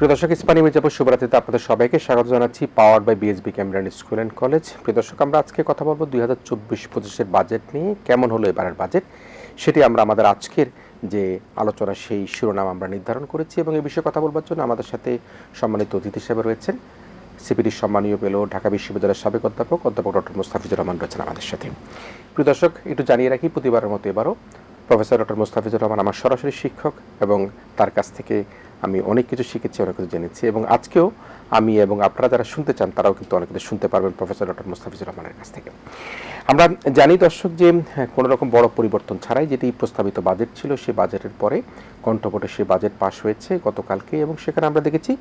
প্রিয় দর্শক, ইস্পানি মির্জাপুর শুভরাত্রিতে আপনাদের সবাইকে স্বাগত জানাচ্ছি, powered by BSB Cameron school and college. প্রিয় দর্শক, আমরা আজকে কথা বলবো 2024-25-এর বাজেট নিয়ে। কেমন হলো এবারের বাজেট, সেটি আমরা আমাদের আজকের যে আলোচনা সেই শিরোনাম আমরা নির্ধারণ করেছি, এবং এই বিষয়ে কথা বলবার জন্য আমাদের সাথে সম্মানিত অতিথি হিসেবে রয়েছেন সিপিডির সম্মানীয় পেলো ঢাকা বিশ্ববিদ্যালয়ের সাবেক অধ্যাপক ডক্টর মোস্তাফিজুর রহমান রয়েছেন আমাদের সাথে। প্রিয় দর্শক, একটু জানিয়ে রাখি, প্রতিবারের মতো এবারও প্রফেসর ডক্টর মোস্তাফিজুর রহমান আমার সরাসরি শিক্ষক, এবং তার কাছ থেকে আমি অনেক কিছু শিখেছি, অনেক কিছু জেনেছি, এবং আজকেও আমি এবং আপনারা যারা শুনতে চান তারাও কিন্তু অনেক কিছু শুনতে পারবেন প্রফেসর ডক্টর মোস্তাফিজুর রহমানের কাছ থেকে। আমরা জানি দর্শক যে কোনো রকম বড় পরিবর্তন ছাড়াই যেটি প্রস্তাবিত বাজেট ছিল, সেই বাজেটের পরে কণ্ঠভোটে সেই বাজেট পাশ হয়েছে গতকালকে, এবং সেখানে আমরা দেখেছি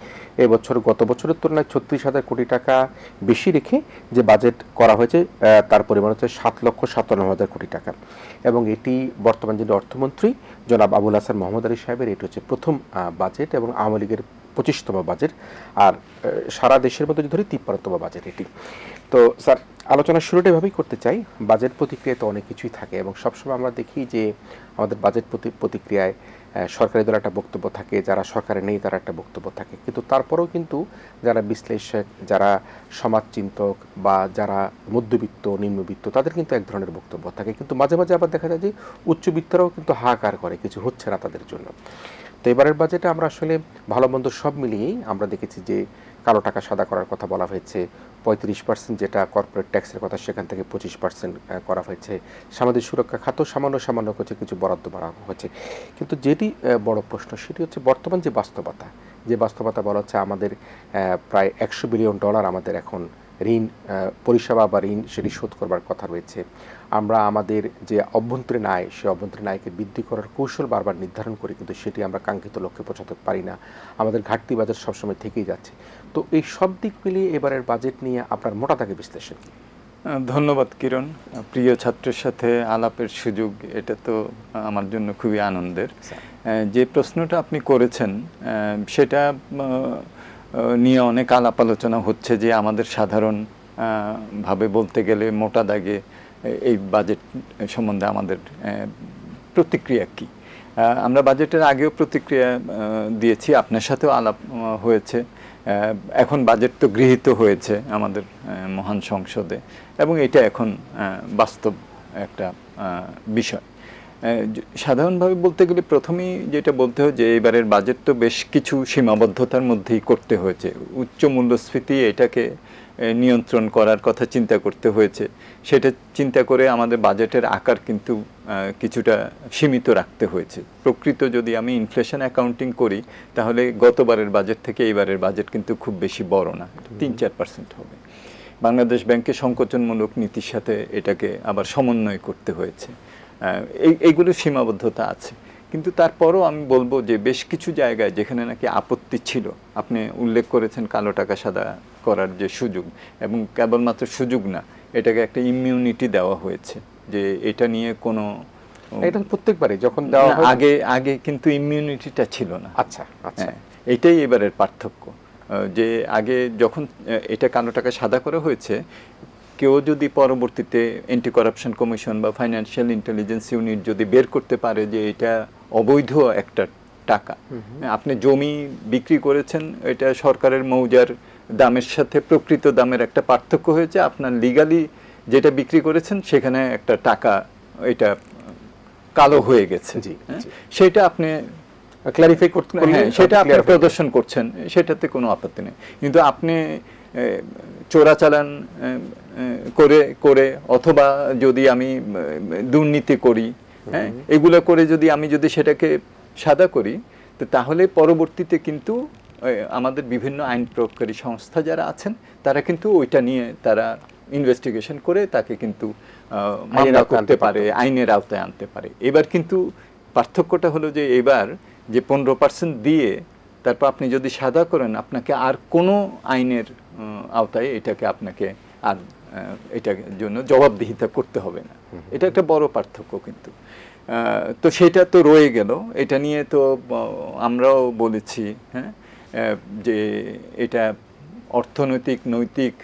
এবছর গত বছরের তুলনায় 36,000 কোটি টাকা বেশি রেখে যে বাজেট করা হয়েছে তার পরিমাণ হচ্ছে 7,97,000 কোটি টাকা, এবং এটি বর্তমান যিনি অর্থমন্ত্রী জনাব আবুল হাসান মোহাম্মদ আলী সাহেবের এটি হচ্ছে প্রথম বাজেট, এবং আওয়ামী লীগের 25তম বাজেট, আর সারা দেশের মধ্যে ধরি 53তম বাজেট এটি। তো স্যার, আলোচনার শুরুটা এভাবেই করতে চাই। বাজেট প্রতিক্রিয়ায় তো অনেক কিছুই থাকে, এবং সবসময় আমরা দেখি যে আমাদের বাজেট প্রতিক্রিয়ায় সরকারি দলের একটা বক্তব্য থাকে, যারা সরকারে নেই তারা একটা বক্তব্য থাকে, কিন্তু তারপরেও কিন্তু যারা বিশ্লেষক, যারা সমাজচিন্তক বা যারা মধ্যবিত্ত নিম্নবিত্ত, তাদের কিন্তু এক ধরনের বক্তব্য থাকে, কিন্তু মাঝে মাঝে আবার দেখা যায় যে উচ্চবিত্তরাও কিন্তু হাহাকার করে, কিছু হচ্ছে না তাদের জন্য। তো এবারের বাজেটে আমরা আসলে ভালো মন্দ সব মিলিয়েই আমরা দেখেছি যে কালো টাকা সাদা করার কথা বলা হয়েছে, 35% যেটা কর্পোরেট ট্যাক্সের কথা সেখান থেকে 25% করা হয়েছে, সামাজিক সুরক্ষা খাত সামান্য কিছু বরাদ্দ বাড়া হয়েছে, কিন্তু যেটি বড় প্রশ্ন সেটি হচ্ছে বর্তমান যে বাস্তবতা বলা হচ্ছে আমাদের প্রায় $100 বিলিয়ন আমাদের এখন ঋণ পরিষেবা বা ঋণ সেটি শোধ করবার কথা রয়েছে। আমরা আমাদের যে অভ্যন্তরীণ আয়, সেই অভ্যন্তরীণ আয়কে বৃদ্ধি করার কৌশল বারবার নির্ধারণ করি, কিন্তু সেটি আমরা কাঙ্ক্ষিত লক্ষ্যে পৌঁছাতে পারি না। আমাদের ঘাটতি বাজার সবসময় থেকেই যাচ্ছে। তো এই সব দিক মিলিয়ে এবারের বাজেট নিয়ে আপনার মোটা দাগে বিশ্লেষণ কি? ধন্যবাদ কিরণ। প্রিয় ছাত্রের সাথে আলাপের সুযোগ, এটা তো আমার জন্য খুবই আনন্দের। যে প্রশ্নটা আপনি করেছেন সেটা নিয়ে অনেক আলাপ আলোচনা হচ্ছে, যে আমাদের সাধারণ ভাবে বলতে গেলে মোটা দাগে এই বাজেট সম্বন্ধে আমাদের প্রতিক্রিয়া কি। আমরা বাজেটের আগেও প্রতিক্রিয়া দিয়েছি, আপনার সাথেও আলাপ হয়েছে। এখন বাজেট তো গৃহীত হয়েছে আমাদের মহান সংসদে, এবং এটা এখন বাস্তব একটা বিষয়। সাধারণভাবে বলতে গেলে প্রথমেই যেটা বলতে হয় যে এবারের বাজেট তো বেশ কিছু সীমাবদ্ধতার মধ্যেই করতে হয়েছে। উচ্চ মূল্যস্ফীতি, এটাকে নিয়ন্ত্রণ করার কথা চিন্তা করতে হয়েছে। সেটা চিন্তা করে আমাদের বাজেটের আকার কিন্তু কিছুটা সীমিত রাখতে হয়েছে। প্রকৃত যদি আমি ইনফ্লেশন অ্যাকাউন্টিং করি, তাহলে গতবারের বাজেট থেকে এইবারের বাজেট কিন্তু খুব বেশি বড় না, 3-4% হবে। বাংলাদেশ ব্যাংকের সংকোচনমূলক নীতির সাথে এটাকে আবার সমন্বয় করতে হয়েছে। এইগুলো সীমাবদ্ধতা আছে, কিন্তু তারপরও আমি বলবো যে বেশ কিছু জায়গায় যেখানে নাকি আপত্তি ছিল, আপনি উল্লেখ করেছেন কালো টাকা সাদা করার যে সুযোগ, এবং কেবলমাত্র সুযোগ না, এটাকে একটা ইমিউনিটি দেওয়া হয়েছে, যে এটা নিয়ে কোনো, এটা প্রত্যেকবারই যখন দেওয়া হয় আগে কিন্তু ইমিউনিটিটা ছিল না। আচ্ছা আচ্ছা, এটাই এবারের পার্থক্য, যে আগে যখন এটা কালো টাকা সাদা করা হয়েছে, কেউ যদি পরবর্তীতে অ্যান্টি করাপশন কমিশন বা ফাইন্যান্সিয়াল ইন্টেলিজেন্স ইউনিট যদি বের করতে পারে যে এটা অবৈধ একটা টাকা, আপনি জমি বিক্রি করেছেন, এটা সরকারের মৌজার দামের সাথে প্রকৃত দামের একটা পার্থক্য হয়েছে, আপনার লিগালি যেটা বিক্রি করেছেন সেখানে একটা টাকা এটা কালো হয়ে গেছে, সেটা আপনি ক্লারিফাই করতে, সেটা আপনি প্রদর্শন করছেন, সেটাতে কোনো আপত্তি নেই। কিন্তু আপনি চোরাচালান করে অথবা যদি আমি দুর্নীতি করি, এগুলো করে যদি সেটাকে সাদা করি, তো তাহলে পরবর্তীতে কিন্তু আমাদের বিভিন্ন আইন প্রয়োগকারী সংস্থা যারা আছেন তারা কিন্তু ওইটা নিয়ে তারা ইনভেস্টিগেশন করে তাকে কিন্তু মামলা করতে পারে, আইনের আওতায় আনতে পারে। এবার কিন্তু পার্থক্যটা হলো যে এবার যে 15% দিয়ে তারপর আপনি যদি সাদা করেন, আপনাকে আর কোনো আইনের আওতায় এটাকে আপনাকে আর এটার জন্য জবাবদিহিতা করতে হবে না। এটা একটা বড় পার্থক্য কিন্তু। তো সেটা তো রয়ে গেল, এটা নিয়ে তো আমরাও বলেছি যে এটা অর্থনৈতিক, নৈতিক,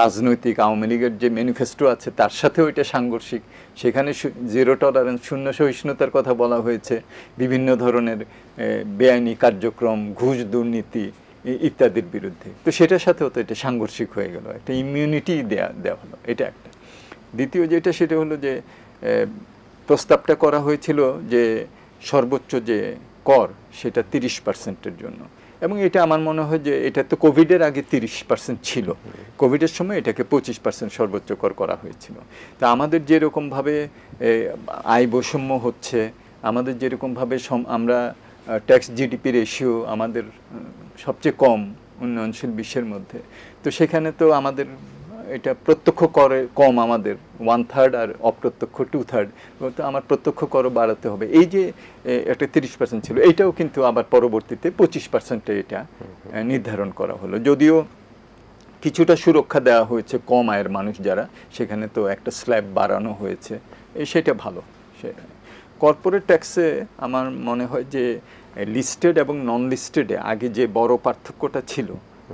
রাজনৈতিক আওয়ামী লীগের যে ম্যানিফেস্টো আছে তার সাথেও এটা সাংঘর্ষিক। সেখানে জিরো টলারেন্স, শূন্য সহিষ্ণুতার কথা বলা হয়েছে, বিভিন্ন ধরনের বেআইনি কার্যক্রম, ঘুষ, দুর্নীতি, ইত্যাদির বিরুদ্ধে। তো সেটার সাথেও তো এটা সাংঘর্ষিক হয়ে গেল, একটা ইমিউনিটি দেওয়া হলো, এটা একটা। দ্বিতীয় যেটা সেটা হলো যে প্রস্তাবটা করা হয়েছিল যে সর্বোচ্চ যে কর সেটা 30%-এর জন্য, এবং এটা আমার মনে হয় যে এটা তো কোভিডের আগে 30% ছিল, কোভিডের সময় এটাকে 25% সর্বোচ্চ কর করা হয়েছিল। তা আমাদের যেরকমভাবে আয় বৈষম্য হচ্ছে, আমাদের যেরকমভাবে আমরা ট্যাক্স জিডিপি রেশিও আমাদের সবচেয়ে কম উন্নয়নশীল বিশ্বের মধ্যে, তো সেখানে তো আমাদের এটা প্রত্যক্ষ করে কম, আমাদের 1/3 আর অপ্রত্যক্ষ 2/3, তো আমার প্রত্যক্ষ করও বাড়াতে হবে। এই যে একটা 30% ছিল, এইটাও কিন্তু আবার পরবর্তীতে 25%-এ এটা নির্ধারণ করা হলো, যদিও কিছুটা সুরক্ষা দেওয়া হয়েছে কম আয়ের মানুষ যারা, সেখানে তো একটা স্ল্যাব বাড়ানো হয়েছে, সেটা ভালো। কর্পোরেট ট্যাক্সে আমার মনে হয় যে লিস্টেড এবং নন লিস্টেডে আগে যে বড় পার্থক্যটা ছিল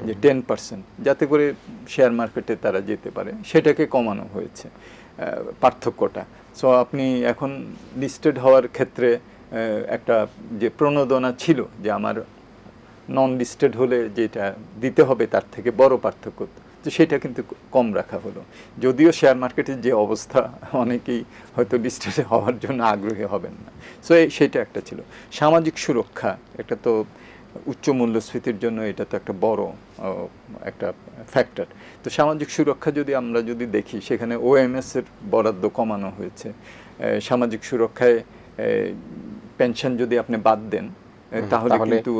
যে 10%, যাতে করে শেয়ার মার্কেটে তারা যেতে পারে, সেটাকে কমানো হয়েছে পার্থক্যটা। সো আপনি এখন লিস্টেড হওয়ার ক্ষেত্রে একটা যে প্রণোদনা ছিল যে আমার নন লিস্টেড হলে যেটা দিতে হবে তার থেকে বড় পার্থক্য, তো সেটা কিন্তু কম রাখা হলো। যদিও শেয়ার মার্কেটের যে অবস্থা, অনেকেই হয়তো লিস্টেডে হওয়ার জন্য আগ্রহী হবেন না। সো সেটা একটা ছিল। সামাজিক সুরক্ষা, একটা তো উচ্চ মূল্যস্ফীতির জন্য এটা তো একটা বড় একটা ফ্যাক্টর। তো সামাজিক সুরক্ষা আমরা যদি দেখি, সেখানে ওএমএস এর বরাদ্দ কমানো হয়েছে। সামাজিক সুরক্ষায় পেনশন যদি আপনি বাদ দেন তাহলে কিন্তু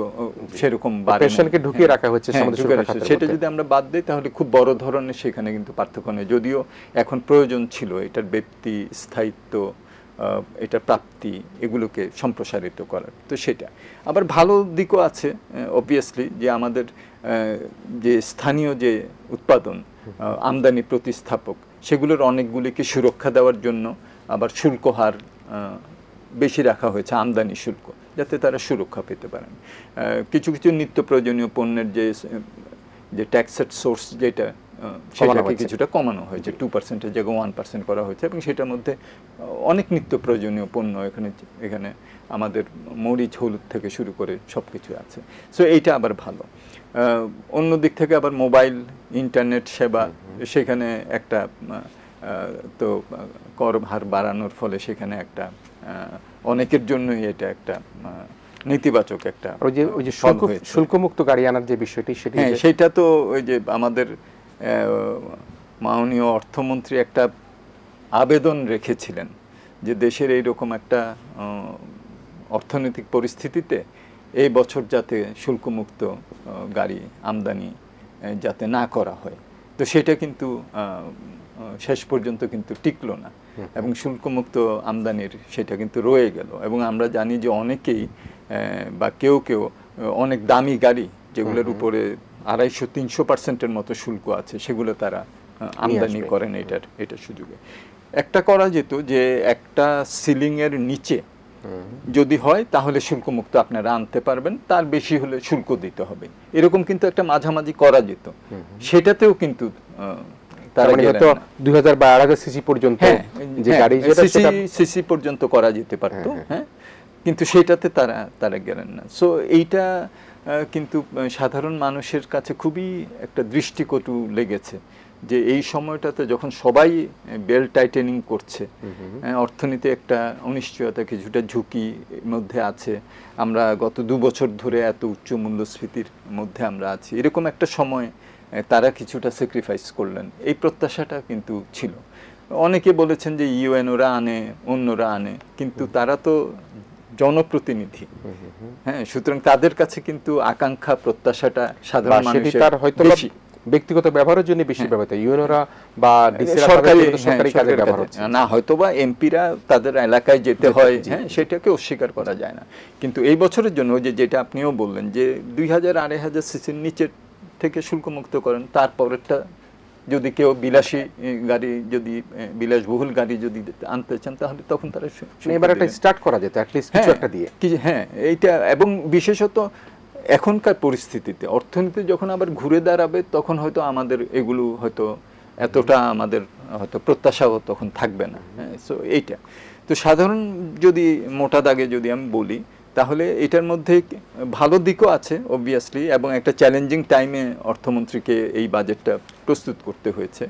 সেরকম পেনশনকে ঢুকিয়ে রাখা হচ্ছে সামাজিক সুরক্ষা, সেটা যদি আমরা বাদ দিই তাহলে খুব বড় ধরনের সেখানে কিন্তু পার্থক্য নেই। যদিও এখন প্রয়োজন ছিল এটার ব্যক্তি স্থায়িত্ব, এটা প্রাপ্তি, এগুলোকে সম্প্রসারিত করার। তো সেটা আবার ভালো দিকও আছে অবভিয়াসলি, যে আমাদের যে স্থানীয় যে উৎপাদন, আমদানি প্রতিস্থাপক, সেগুলোর অনেকগুলিকে সুরক্ষা দেওয়ার জন্য আবার শুল্ক হার বেশি রাখা হয়েছে, আমদানি শুল্ক, যাতে তারা সুরক্ষা পেতে পারেন। কিছু কিছু নিত্য প্রয়োজনীয় পণ্যের যে ট্যাক্সের সোর্স যেটা, সেটাকে কিছুটা কমানো হয়েছে, 2%-এর জায়গায় 1% করা হয়েছে, এবং সেটার মধ্যে অনেক নিত্য প্রয়োজনীয় পণ্য এখানে আমাদের মরিচ, হলুদ থেকে শুরু করে সব কিছু আছে। সো এইটা আবার ভালো। অন্য দিক থেকে আবার মোবাইল ইন্টারনেট সেবা, সেখানে একটা তো কর হার বাড়ানোর ফলে সেখানে একটা অনেকের জন্যই এটা একটা নেতিবাচক একটা, ওই যে শুল্কমুক্ত গাড়ি আনার যে বিষয়টি, সেটা তো ওই যে আমাদের মাননীয় অর্থমন্ত্রী একটা আবেদন রেখেছিলেন যে দেশের এইরকম একটা অর্থনৈতিক পরিস্থিতিতে এই বছর যাতে শুল্কমুক্ত গাড়ি আমদানি যাতে না করা হয়। তো সেটা কিন্তু শেষ পর্যন্ত কিন্তু টিকলো না, এবং শুল্কমুক্ত আমদানির সেটা কিন্তু রয়ে গেল। এবং আমরা জানি যে অনেকেই বা কেউ অনেক দামি গাড়ি, যেগুলোর উপরে 250-300%-এর মতো শুল্ক আছে, সেগুলো তারা আমদানি করেন এটা সুযোগে। একটা করা যেত যে একটা সিলিংয়ের নিচে যদি হয় তাহলে শুল্কমুক্ত আপনারা আনতে পারবেন, তার বেশি হলে শুল্ক দিতে হবে, এরকম কিন্তু একটা মাঝামাঝি করা যেত। সেটাতেও কিন্তু সিসি পর্যন্ত যে গাড়ি সিসি পর্যন্ত করা যেতে পারত, হ্যাঁ, কিন্তু সেটাতে তারা গেলেন না। সো এইটা কিন্তু সাধারণ মানুষের কাছে খুবই একটা দৃষ্টিকটু লেগেছে যে এই সময়টাতে যখন সবাই বেল্ট টাইটেনিং করছে, অর্থনীতি একটা অনিশ্চয়তা, কিছুটা ঝুঁকির মধ্যে আছে, আমরা গত 2 বছর ধরে এত উচ্চ মূল্যস্ফীতির মধ্যে আমরা আছি, এরকম একটা সময় তারা কিছুটা স্যাক্রিফাইস করলেন, এই প্রত্যাশাটা কিন্তু ছিল। অনেকে বলেছেন যে ইউএনওরা আনে, অন্যরা আনে, কিন্তু তারা তো জনপ্রতিনিধি, হ্যাঁ, সুতরাং তাদের কাছে কিন্তু আকাঙ্ক্ষা, প্রত্যাশাটা সাধারণ মানুষের হয়তো ব্যক্তিগত ব্যবহারের জন্য বেশি ব্যবহৃত, ইউএনওরা বা সরকারি কাজে ব্যবহার হচ্ছে না, হয়তো বা এমপিরা তাদের এলাকায় যেতে হয়, হ্যাঁ, সেটাকে অস্বীকার করা যায় না। কিন্তু এই বছরের জন্য যেটা আপনিও বললেন যে 2000-2500 সিসির নিচের থেকে শুল্কমুক্ত করেন, তারপরেরটা যদি কেউ বিলাসী গাড়ি, যদি বিলাসবহুল গাড়ি যদি আনতে চান, তাহলে তখন তারা এবার একটা স্টার্ট করা যেত অ্যাট লিস্ট কিছু একটা দিয়ে। হ্যাঁ, এইটা, এবং বিশেষত এখনকার পরিস্থিতিতে অর্থনীতি যখন আবার ঘুরে দাঁড়াবে, তখন হয়তো আমাদের এগুলো হয়তো এতটা আমাদের হয়তো প্রত্যাশাও তখন থাকবে না। হ্যাঁ, সো এইটা তো সাধারণ, যদি মোটা দাগে যদি আমি বলি, তাহলে এটার মধ্যে ভালো দিকও আছে অবভিয়াসলি, এবং একটা চ্যালেঞ্জিং টাইমে অর্থমন্ত্রীকে এই বাজেটটা প্রস্তুত করতে হয়েছে।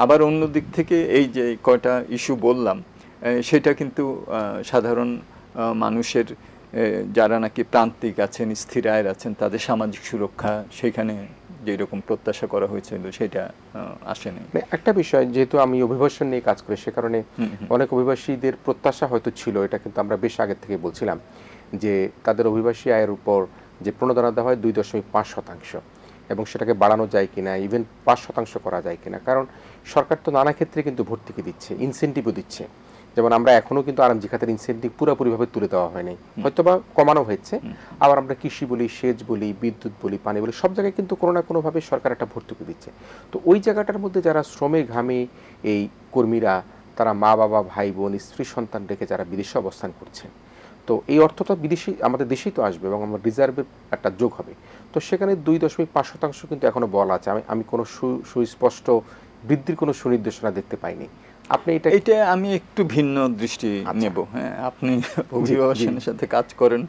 আবার অন্য দিক থেকে এই যে কয়টা ইস্যু বললাম, সেটা কিন্তু সাধারণ মানুষের যারা নাকি প্রান্তিক আছেন, স্থির আয়ের আছেন, তাদের সামাজিক সুরক্ষা সেখানে যেরকম প্রত্যাশা করা হয়েছিল সেটা আসেনি। একটা বিষয়, যেহেতু আমি অভিবাসন নিয়ে কাজ করি, সে কারণে অনেক অভিবাসীদের প্রত্যাশা হয়তো ছিল, এটা কিন্তু আমরা বেশ আগে থেকে বলছিলাম যে তাদের অভিবাসী আয়ের উপর যে প্রণোদনা দেওয়া হয় 2.5%, এবং সেটাকে বাড়ানো যায় কিনা, ইভেন 5% করা যায় কিনা। কারণ সরকার তো নানা ক্ষেত্রে কিন্তু ভর্তুকি দিচ্ছে, ইনসেন্টিভও দিচ্ছে। যেমন আমরা এখনও কিন্তু আরএমজি খাতের ইনসেন্টিভ পুরোপুরিভাবে তুলে দেওয়া হয়নি, হয়তো বা কমানো হয়েছে। আবার আমরা কৃষি বলি, সেচ বলি, বিদ্যুৎ বলি, পানি বলি, সব জায়গায় কিন্তু কোনো না কোনোভাবে সরকার একটা ভর্তুকি দিচ্ছে। তো ওই জায়গাটার মধ্যে যারা শ্রমে ঘামে এই কর্মীরা, তারা মা বাবা, ভাই বোন, স্ত্রী সন্তান রেখে যারা বিদেশে অবস্থান করছে, তো এই অর্থটা বিদেশি আমাদের দেশেই তো আসবে এবং আমার রিজার্ভের একটা যোগ হবে। তো সেখানে 2.5% কিন্তু এখনো বলা আছে। আমি কোনো সুস্পষ্ট বৃদ্ধির কোনো সুনির্দেশনা দেখতে পাইনি। আপনি এটা আমি একটু ভিন্ন দৃষ্টি নেব। হ্যাঁ, আপনি অভিবাসনের সাথে কাজ করেন,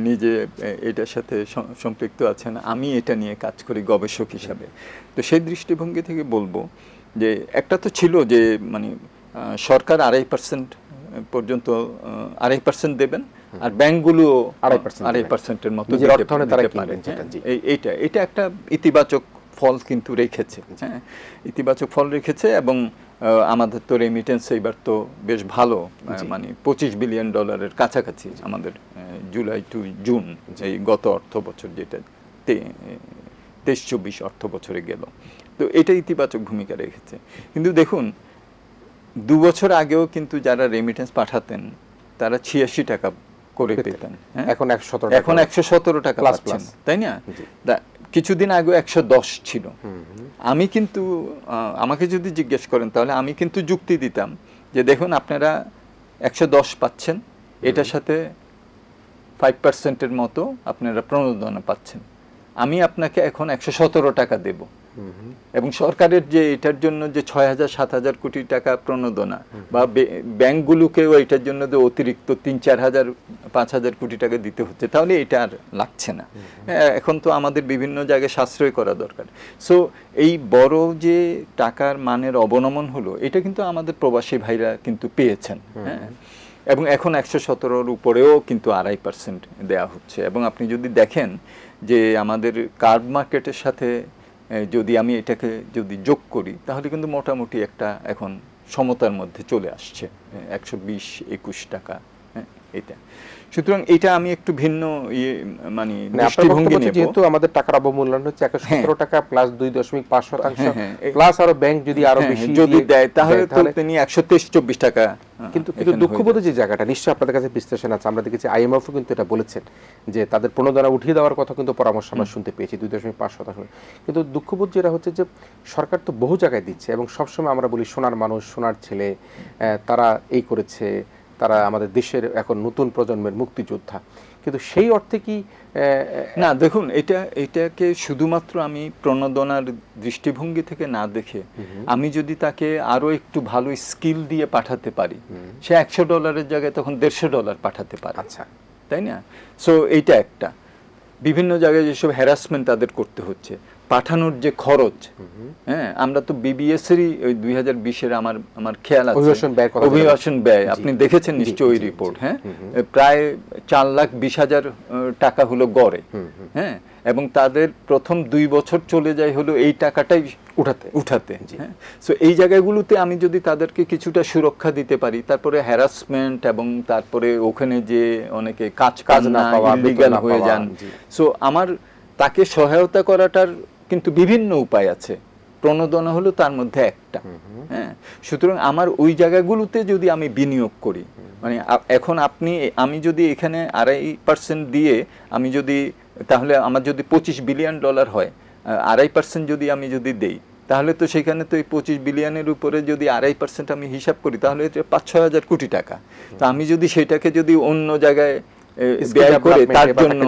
নিজে এটার সাথে সম্পৃক্ত আছেন, আমি এটা নিয়ে কাজ করি গবেষক হিসাবে। তো সেই দৃষ্টিভঙ্গি থেকে বলবো যে একটা তো ছিল যে মানে সরকার 2.5% পর্যন্ত 2.5% দেবেন, আর ব্যাংকগুলো 2.5%-এর মতো দিতে পারে। এটা একটা ইতিবাচক ফল কিন্তু রেখেছে। হ্যাঁ, ইতিবাচক ফল রেখেছে, এবং আমাদের তো রেমিটেন্স এইবার তো বেশ ভালো, মানে $25 বিলিয়ন কাছাকাছি আমাদের জুলাই টু জুন এই গত অর্থ বছর, যেটা 23-24 অর্থ বছরে গেল। তো এটা ইতিবাচক ভূমিকা রেখেছে। কিন্তু দেখুন, 2 বছর আগেও কিন্তু যারা রেমিটেন্স পাঠাতেন তারা 86 টাকা করে পেতেন, এখন 117 টাকা পাচ্ছেন, তাই না? কিছুদিন আগে 110 ছিল। আমি কিন্তু আমাকে যদি জিজ্ঞেস করেন তাহলে আমি কিন্তু যুক্তি দিতাম যে দেখুন, আপনারা 110 পাচ্ছেন, এটার সাথে 5%-এর মতো আপনারা প্রণোদনা পাচ্ছেন, আমি আপনাকে এখন 117 টাকা দেব। এবং সরকারের যে এটার জন্য যে 6,000-7,000 কোটি টাকা প্রণোদনা, বা ব্যাংকগুলোকেও এটার জন্য যে অতিরিক্ত 3-4,000-5,000 কোটি টাকা দিতে হচ্ছে, তাহলে এটা আর লাগছে না। এখন তো আমাদের বিভিন্ন জায়গায় সাশ্রয় করা দরকার। সো এই বড় যে টাকার মানের অবনমন হলো, এটা কিন্তু আমাদের প্রবাসী ভাইরা কিন্তু পেয়েছেন। হ্যাঁ, এবং এখন 117-র উপরেও কিন্তু 2.5% দেওয়া হচ্ছে। এবং আপনি যদি দেখেন যে আমাদের কার্ড মার্কেটের সাথে যদি আমি এটাকে যদি যোগ করি, তাহলে কিন্তু মোটামুটি একটা এখন সমতার মধ্যে চলে আসছে, 120-21 টাকা। হ্যাঁ, এটা সুতরাং এটা আমি একটু ভিন্ন মানে দৃষ্টিভঙ্গি নেব। যেহেতু আমাদের টাকার অবমূল্যায়ন হচ্ছে 117 টাকা প্লাস 2.5%, প্লাস আরো ব্যাংক যদি আরো বেশি যদি দেয়, তাহলে তো তিনি 123-24 টাকা। কিন্তু দুঃখবোধ যে জায়গাটা নিশ্চয়ই আপনাদের কাছে বিশ্লেষণ আছে, আমরা দেখেছি IMF কিন্তু এটা বলেছেন যে তাদের প্রণোদনা উঠিয়ে দেওয়ার কথা কিন্তু পরামর্শ আমরা শুনতে পেয়েছি 2.5%। কিন্তু দুঃখবোধ যেটা হচ্ছে যে সরকার তো বহু জায়গায় দিচ্ছে, এবং সবসময় আমরা বলি সোনার মানুষ, সোনার ছেলে, তারা এই করেছে, তারা আমাদের দেশের এখন নতুন প্রজন্মের মুক্তিযোদ্ধা। কিন্তু সেই অর্থে কি না, দেখুন, এটাকে শুধুমাত্র আমি প্রণোদনার দৃষ্টিভঙ্গি থেকে না দেখে, আমি যদি তাকে আরো একটু ভালো স্কিল দিয়ে পাঠাতে পারি, সে $100 জায়গায় তখন $150 পাঠাতে পারে। আচ্ছা, তাই না? সো এইটা একটা। বিভিন্ন জায়গায় যেসব হ্যারাসমেন্ট তাদের করতে হচ্ছে, পাঠানোর যে খরচ, হ্যাঁ, আমরা তো বিবিএস-এরই ওই 2020-এর আমার খেয়াল আছে অভিবাসন ব্যয় আপনি দেখেছেন নিশ্চয়ই ওই রিপোর্ট। হ্যাঁ, প্রায় 4,20,000 টাকা হলো গড়ে। হ্যাঁ, এবং তাদের প্রথম 2 বছর চলে যায় হলো এই টাকাটাই উঠাতে। হ্যাঁ, সো এই জায়গাগুলোতে আমি যদি তাদেরকে কিছুটা সুরক্ষা দিতে পারি, তারপরে হ্যারাসমেন্ট, এবং তারপরে ওখানে যে অনেকে কাজ না পাওয়া, ইলিগাল হয়ে যান, সো আমার তাকে সহায়তা করাটার কিন্তু বিভিন্ন উপায় আছে, প্রণোদনা হলো তার মধ্যে একটা। হ্যাঁ, সুতরাং আমার ওই জায়গাগুলোতে যদি আমি বিনিয়োগ করি, মানে এখন আমি যদি এখানে 2.5% দিয়ে আমি যদি, তাহলে আমার যদি $25 বিলিয়ন হয়, 2.5% যদি আমি যদি দেই, তাহলে তো সেখানে তো এই 25 বিলিয়নের উপরে যদি 2.5% আমি হিসাব করি, তাহলে 5-6 হাজার কোটি টাকা। তো আমি যদি সেটাকে যদি অন্য জায়গায় ব্যয় করে তার জন্য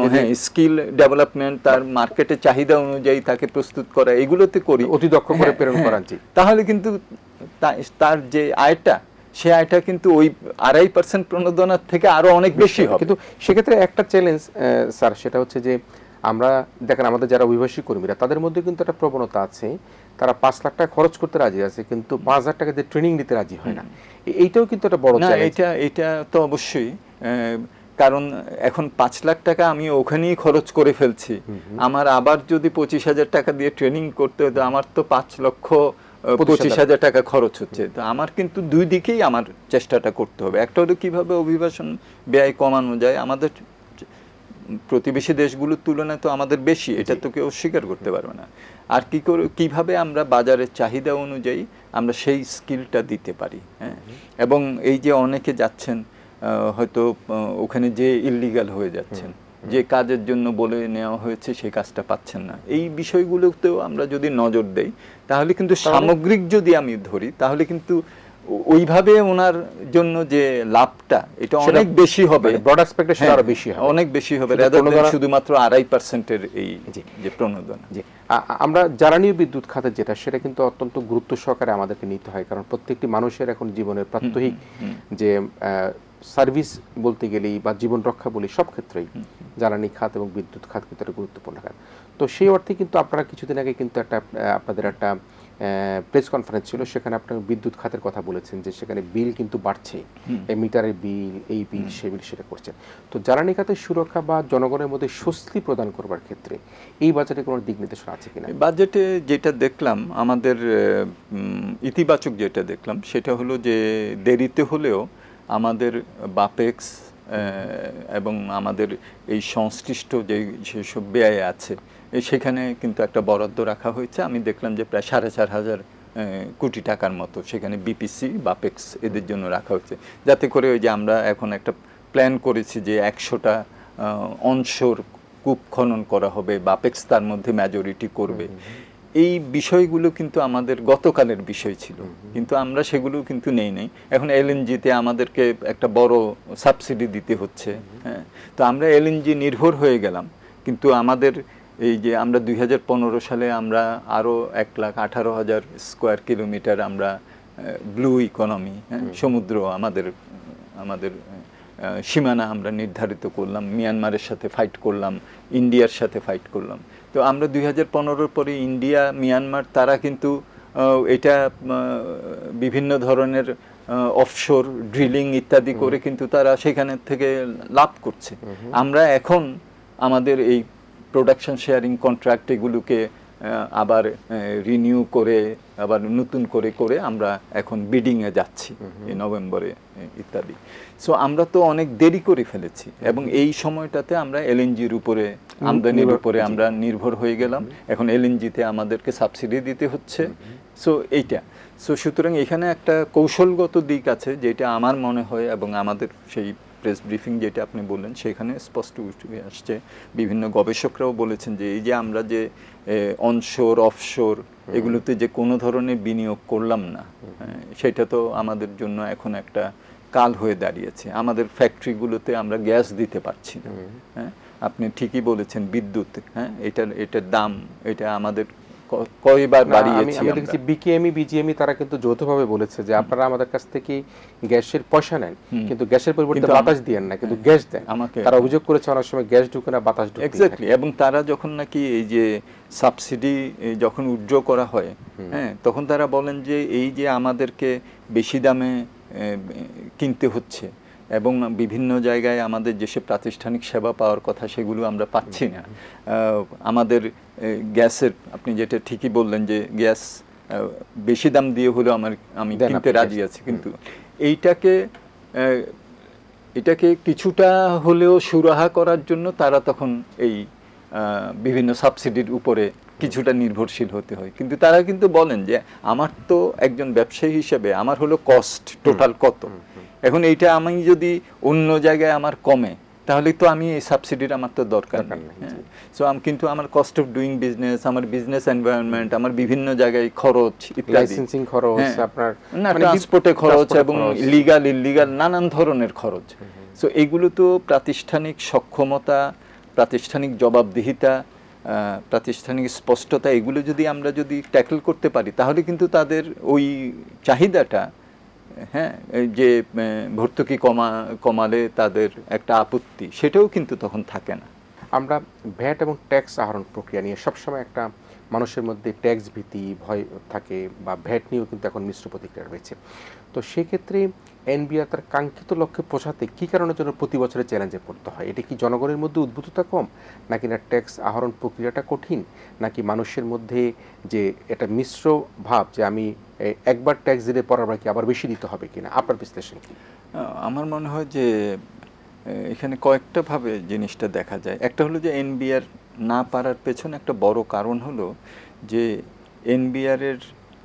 স্কিল ডেভেলপমেন্ট, তার মার্কেটের চাহিদা অনুযায়ী তাকে প্রস্তুত করা, এগুলোতে করি, অতি দক্ষ করে প্রেরণ করা, তাহলে কিন্তু তার যে আয়টা সে আয়টা কিন্তু ওই 2.5% প্রণোদনার থেকে আরো অনেক বেশি হবে। কিন্তু সেক্ষেত্রে একটা চ্যালেঞ্জ স্যার, সেটা হচ্ছে যে আমরা দেখেন আমাদের যারা অভিবাসী কর্মীরা তাদের মধ্যে কিন্তু একটা প্রবণতা আছে, তারা 5 লাখ টাকা খরচ করতে রাজি আছে কিন্তু 5,000 টাকা দিয়ে ট্রেনিং নিতে রাজি হয় না। এইটাও কিন্তু একটা বড় না, চ্যালেঞ্জ। এটা তো অবশ্যই, কারণ এখন 5 লাখ টাকা আমি ওখানেই খরচ করে ফেলছি, আমার আবার যদি 25,000 টাকা দিয়ে ট্রেনিং করতে হতো, আমার তো 5,25,000 টাকা খরচ হচ্ছে। তো আমার কিন্তু দুই দিকেই আমার চেষ্টাটা করতে হবে। একটা হলো কিভাবে অভিবাসন ব্যয় কমানো যায়, আমাদের প্রতিবেশী দেশগুলোর তুলনায় তো আমাদের বেশি, এটা তো কেউ স্বীকার করতে পারবে না। আর কিভাবে আমরা বাজারের চাহিদা অনুযায়ী আমরা সেই স্কিলটা দিতে পারি। হ্যাঁ, এবং এই যে অনেকে যাচ্ছেন হয়তো ওখানে যে ইল্লিগাল হয়ে যাচ্ছেন, যে কাজের জন্য বলে নেওয়া হয়েছে সেই কাজটা পাচ্ছেন না, এই বিষয়গুলোতেও আমরা যদি নজর দেই তাহলে কিন্তু সামগ্রিক যদি আমি ধরি তাহলে কিন্তু ওইভাবে ওনার জন্য যে লাভটা এটা অনেক বেশি হবে, ব্রড অ্যাসপেক্টে সেটা আরো বেশি হবে, অনেক বেশি হবে, শুধুমাত্র 2.5%-এর এই যে প্রণোদনা। আমরা জ্বালানি বিদ্যুৎ খাতে যেটা, সেটা কিন্তু অত্যন্ত গুরুত্ব সহকারে আমাদেরকে নিতে হয়, কারণ প্রত্যেকটি মানুষের এখন জীবনের প্রাত্যহিক যে সার্ভিস বলতে গেলেই বা জীবন রক্ষা বলি, সব ক্ষেত্রেই জ্বালানি খাত এবং বিদ্যুৎ খাত কিন্তু একটা গুরুত্বপূর্ণ খাত। তো সেই অর্থে কিন্তু আপনারা কিছুদিন আগে কিন্তু একটা আপনাদের একটা প্রেস কনফারেন্স ছিল, সেখানে আপনার বিদ্যুৎ খাতের কথা বলেছেন যে সেখানে বিল কিন্তু বাড়ছে, এই মিটারের বিল, এই বিল, সেই বিল, সেটা করছেন। তো জ্বালানি খাতের সুরক্ষা বা জনগণের মধ্যে স্বস্তি প্রদান করবার ক্ষেত্রে এই বাজেটে কোনো দিক নির্দেশনা আছে কিনা? বাজেটে যেটা দেখলাম, আমাদের ইতিবাচক যেটা দেখলাম সেটা হলো যে দেরিতে হলেও আমাদের বাপেক্স এবং আমাদের এই সংশ্লিষ্ট যেসব ব্যয় আছে সেখানে কিন্তু একটা বরাদ্দ রাখা হয়েছে। আমি দেখলাম যে প্রায় 4,500 কোটি টাকার মতো সেখানে বিপিসি, বাপেক্স এদের জন্য রাখা হয়েছে, যাতে করে ওই যে আমরা এখন একটা প্ল্যান করেছি যে 100টা অনশোর কূপ খনন করা হবে, বাপেক্স তার মধ্যে মেজরিটি করবে। এই বিষয়গুলো কিন্তু আমাদের গতকালের বিষয় ছিল, কিন্তু আমরা সেগুলো কিন্তু নেই। এখন এলএনজিতে আমাদেরকে একটা বড় সাবসিডি দিতে হচ্ছে। হ্যাঁ, তো আমরা এলএনজি নির্ভর হয়ে গেলাম, কিন্তু আমাদের এই যে আমরা 2015 সালে আমরা আরও 1,18,000 স্কোয়ার কিলোমিটার আমরা ব্লু ইকোনমি, সমুদ্র আমাদের সীমানা আমরা নির্ধারিত করলাম, মিয়ানমারের সাথে ফাইট করলাম, ইন্ডিয়ার সাথে ফাইট করলাম। তো আমরা 2015 পরে ইন্ডিয়া, মিয়ানমার তারা কিন্তু এটা বিভিন্ন ধরনের অফশোর ড্রিলিং ইত্যাদি করে কিন্তু তারা সেখানে থেকে লাভ করছে। আমরা এখন আমাদের এই প্রোডাকশন শেয়ারিং কন্ট্রাক্ট এগুলোকে আবার রিনিউ করে আবার নতুন করে আমরা এখন বিডিংয়ে যাচ্ছি এই নভেম্বরে ইত্যাদি। সো আমরা তো অনেক দেরি করে ফেলেছি এবং এই সময়টাতে আমরা এলএনজির উপরে, আমদানির উপরে আমরা নির্ভর হয়ে গেলাম। এখন এলএনজিতে আমাদেরকে সাবসিডি দিতে হচ্ছে। সো এইটা, সুতরাং এখানে একটা কৌশলগত দিক আছে যেটা আমার মনে হয়, এবং আমাদের সেই প্রেস ব্রিফিং যেটা আপনি বললেন সেখানে স্পষ্ট উঠে আসছে, বিভিন্ন গবেষকরাও বলেছেন যে এই যে আমরা যে অনশোর অফশোর এগুলোতে যে কোনো ধরনের বিনিয়োগ করলাম না, সেটা তো আমাদের জন্য এখন একটা কাল হয়ে দাঁড়িয়েছে। আমাদের ফ্যাক্টরিগুলোতে আমরা গ্যাস দিতে পারছি না। হ্যাঁ, আপনি ঠিকই বলেছেন, বিদ্যুৎ, হ্যাঁ, এটার দাম এটা আমাদের কয়বার বাড়িয়েছি। আমি দেখছি বিকেএমই, বিজিএমই তারা কিন্তু যৌথভাবে বলেছে যে আপনারা আমাদের কাছ থেকে গ্যাসের পয়সা নেন, কিন্তু গ্যাসের পরিবর্তে বাতাস দিয়েন না, কিন্তু গ্যাস দেন। তারা অভিযোগ করেছে অনেক সময় গ্যাস ঢুকে না, বাতাস ঢুকে। এক্স্যাক্টলি। এবং তারা যখন নাকি এই যে সাবসিডি যখন উইথড্র করা হয়, হ্যাঁ, তখন তারা বলেন যে এই যে আমাদেরকে বেশি দামে কিনতে হচ্ছে এবং বিভিন্ন জায়গায় আমাদের যেসব প্রাতিষ্ঠানিক সেবা পাওয়ার কথা সেগুলো আমরা পাচ্ছি না। আমাদের গ্যাসের, আপনি যেটা ঠিকই বললেন যে গ্যাস বেশি দাম দিয়ে হলেও আমি কিনতে রাজি আছি, কিন্তু এটাকে কিছুটা হলেও সুরাহা করার জন্য তারা তখন এই বিভিন্ন সাবসিডির উপরে কিছুটা নির্ভরশীল হতে হয়। কিন্তু তারা কিন্তু বলেন যে আমার তো একজন ব্যবসায়ী হিসেবে আমার হলো কস্ট টোটাল কত, এখন এইটা আমি যদি অন্য জায়গায় আমার কমে তাহলে তো আমি এই সাবসিডির আমার তো দরকার নেই। সো কিন্তু আমার কস্ট অফ ডুইং বিজনেস, আমার বিজনেস এনভায়রনমেন্ট, আমার বিভিন্ন জায়গায় খরচ ইত্যাদি, লাইসেন্সিং খরচ, আপনার ট্রান্সপোর্টে খরচ এবং লিগাল ইলিগাল নানান ধরনের খরচ। সো এগুলো তো প্রাতিষ্ঠানিক সক্ষমতা, প্রাতিষ্ঠানিক জবাবদিহিতা, প্রাতিষ্ঠানিক স্পষ্টতা, এগুলো যদি আমরা ট্যাকল করতে পারি তাহলে কিন্তু তাদের ওই চাহিদাটা হ্যাঁ, এই যে ভর্তুকি কমালে তাদের একটা আপত্তি, সেটাও কিন্তু তখন থাকে না। আমরা ভ্যাট এবং ট্যাক্স আহরণ প্রক্রিয়া নিয়ে সবসময় একটা মানুষের মধ্যে ট্যাক্স ভীতি ভয় থাকে, বা ভ্যাট নিয়েও কিন্তু এখন মিশ্র প্রতিক্রিয়া রয়েছে। তো সেক্ষেত্রে এনবিআর তার কাঙ্ক্ষিত লক্ষ্যে পৌঁছাতে কী কারণের জন্য প্রতি বছরের চ্যালেঞ্জে পড়তে হয়? এটা কি জনগণের মধ্যে উদ্ভূততা কম, নাকি না ট্যাক্স আহরণ প্রক্রিয়াটা কঠিন, নাকি মানুষের মধ্যে যে এটা মিশ্র ভাব যে আমি একবার ট্যাক্স দিলে পরের কি আবার বেশি দিতে হবে কিনা? আপনার বিশ্লেষণ কি? আমার মনে হয় যে এখানে কয়েকটা ভাবে জিনিসটা দেখা যায়। একটা হলো যে এনবিআর না পারার পেছনে একটা বড় কারণ হলো যে এনবিআর এর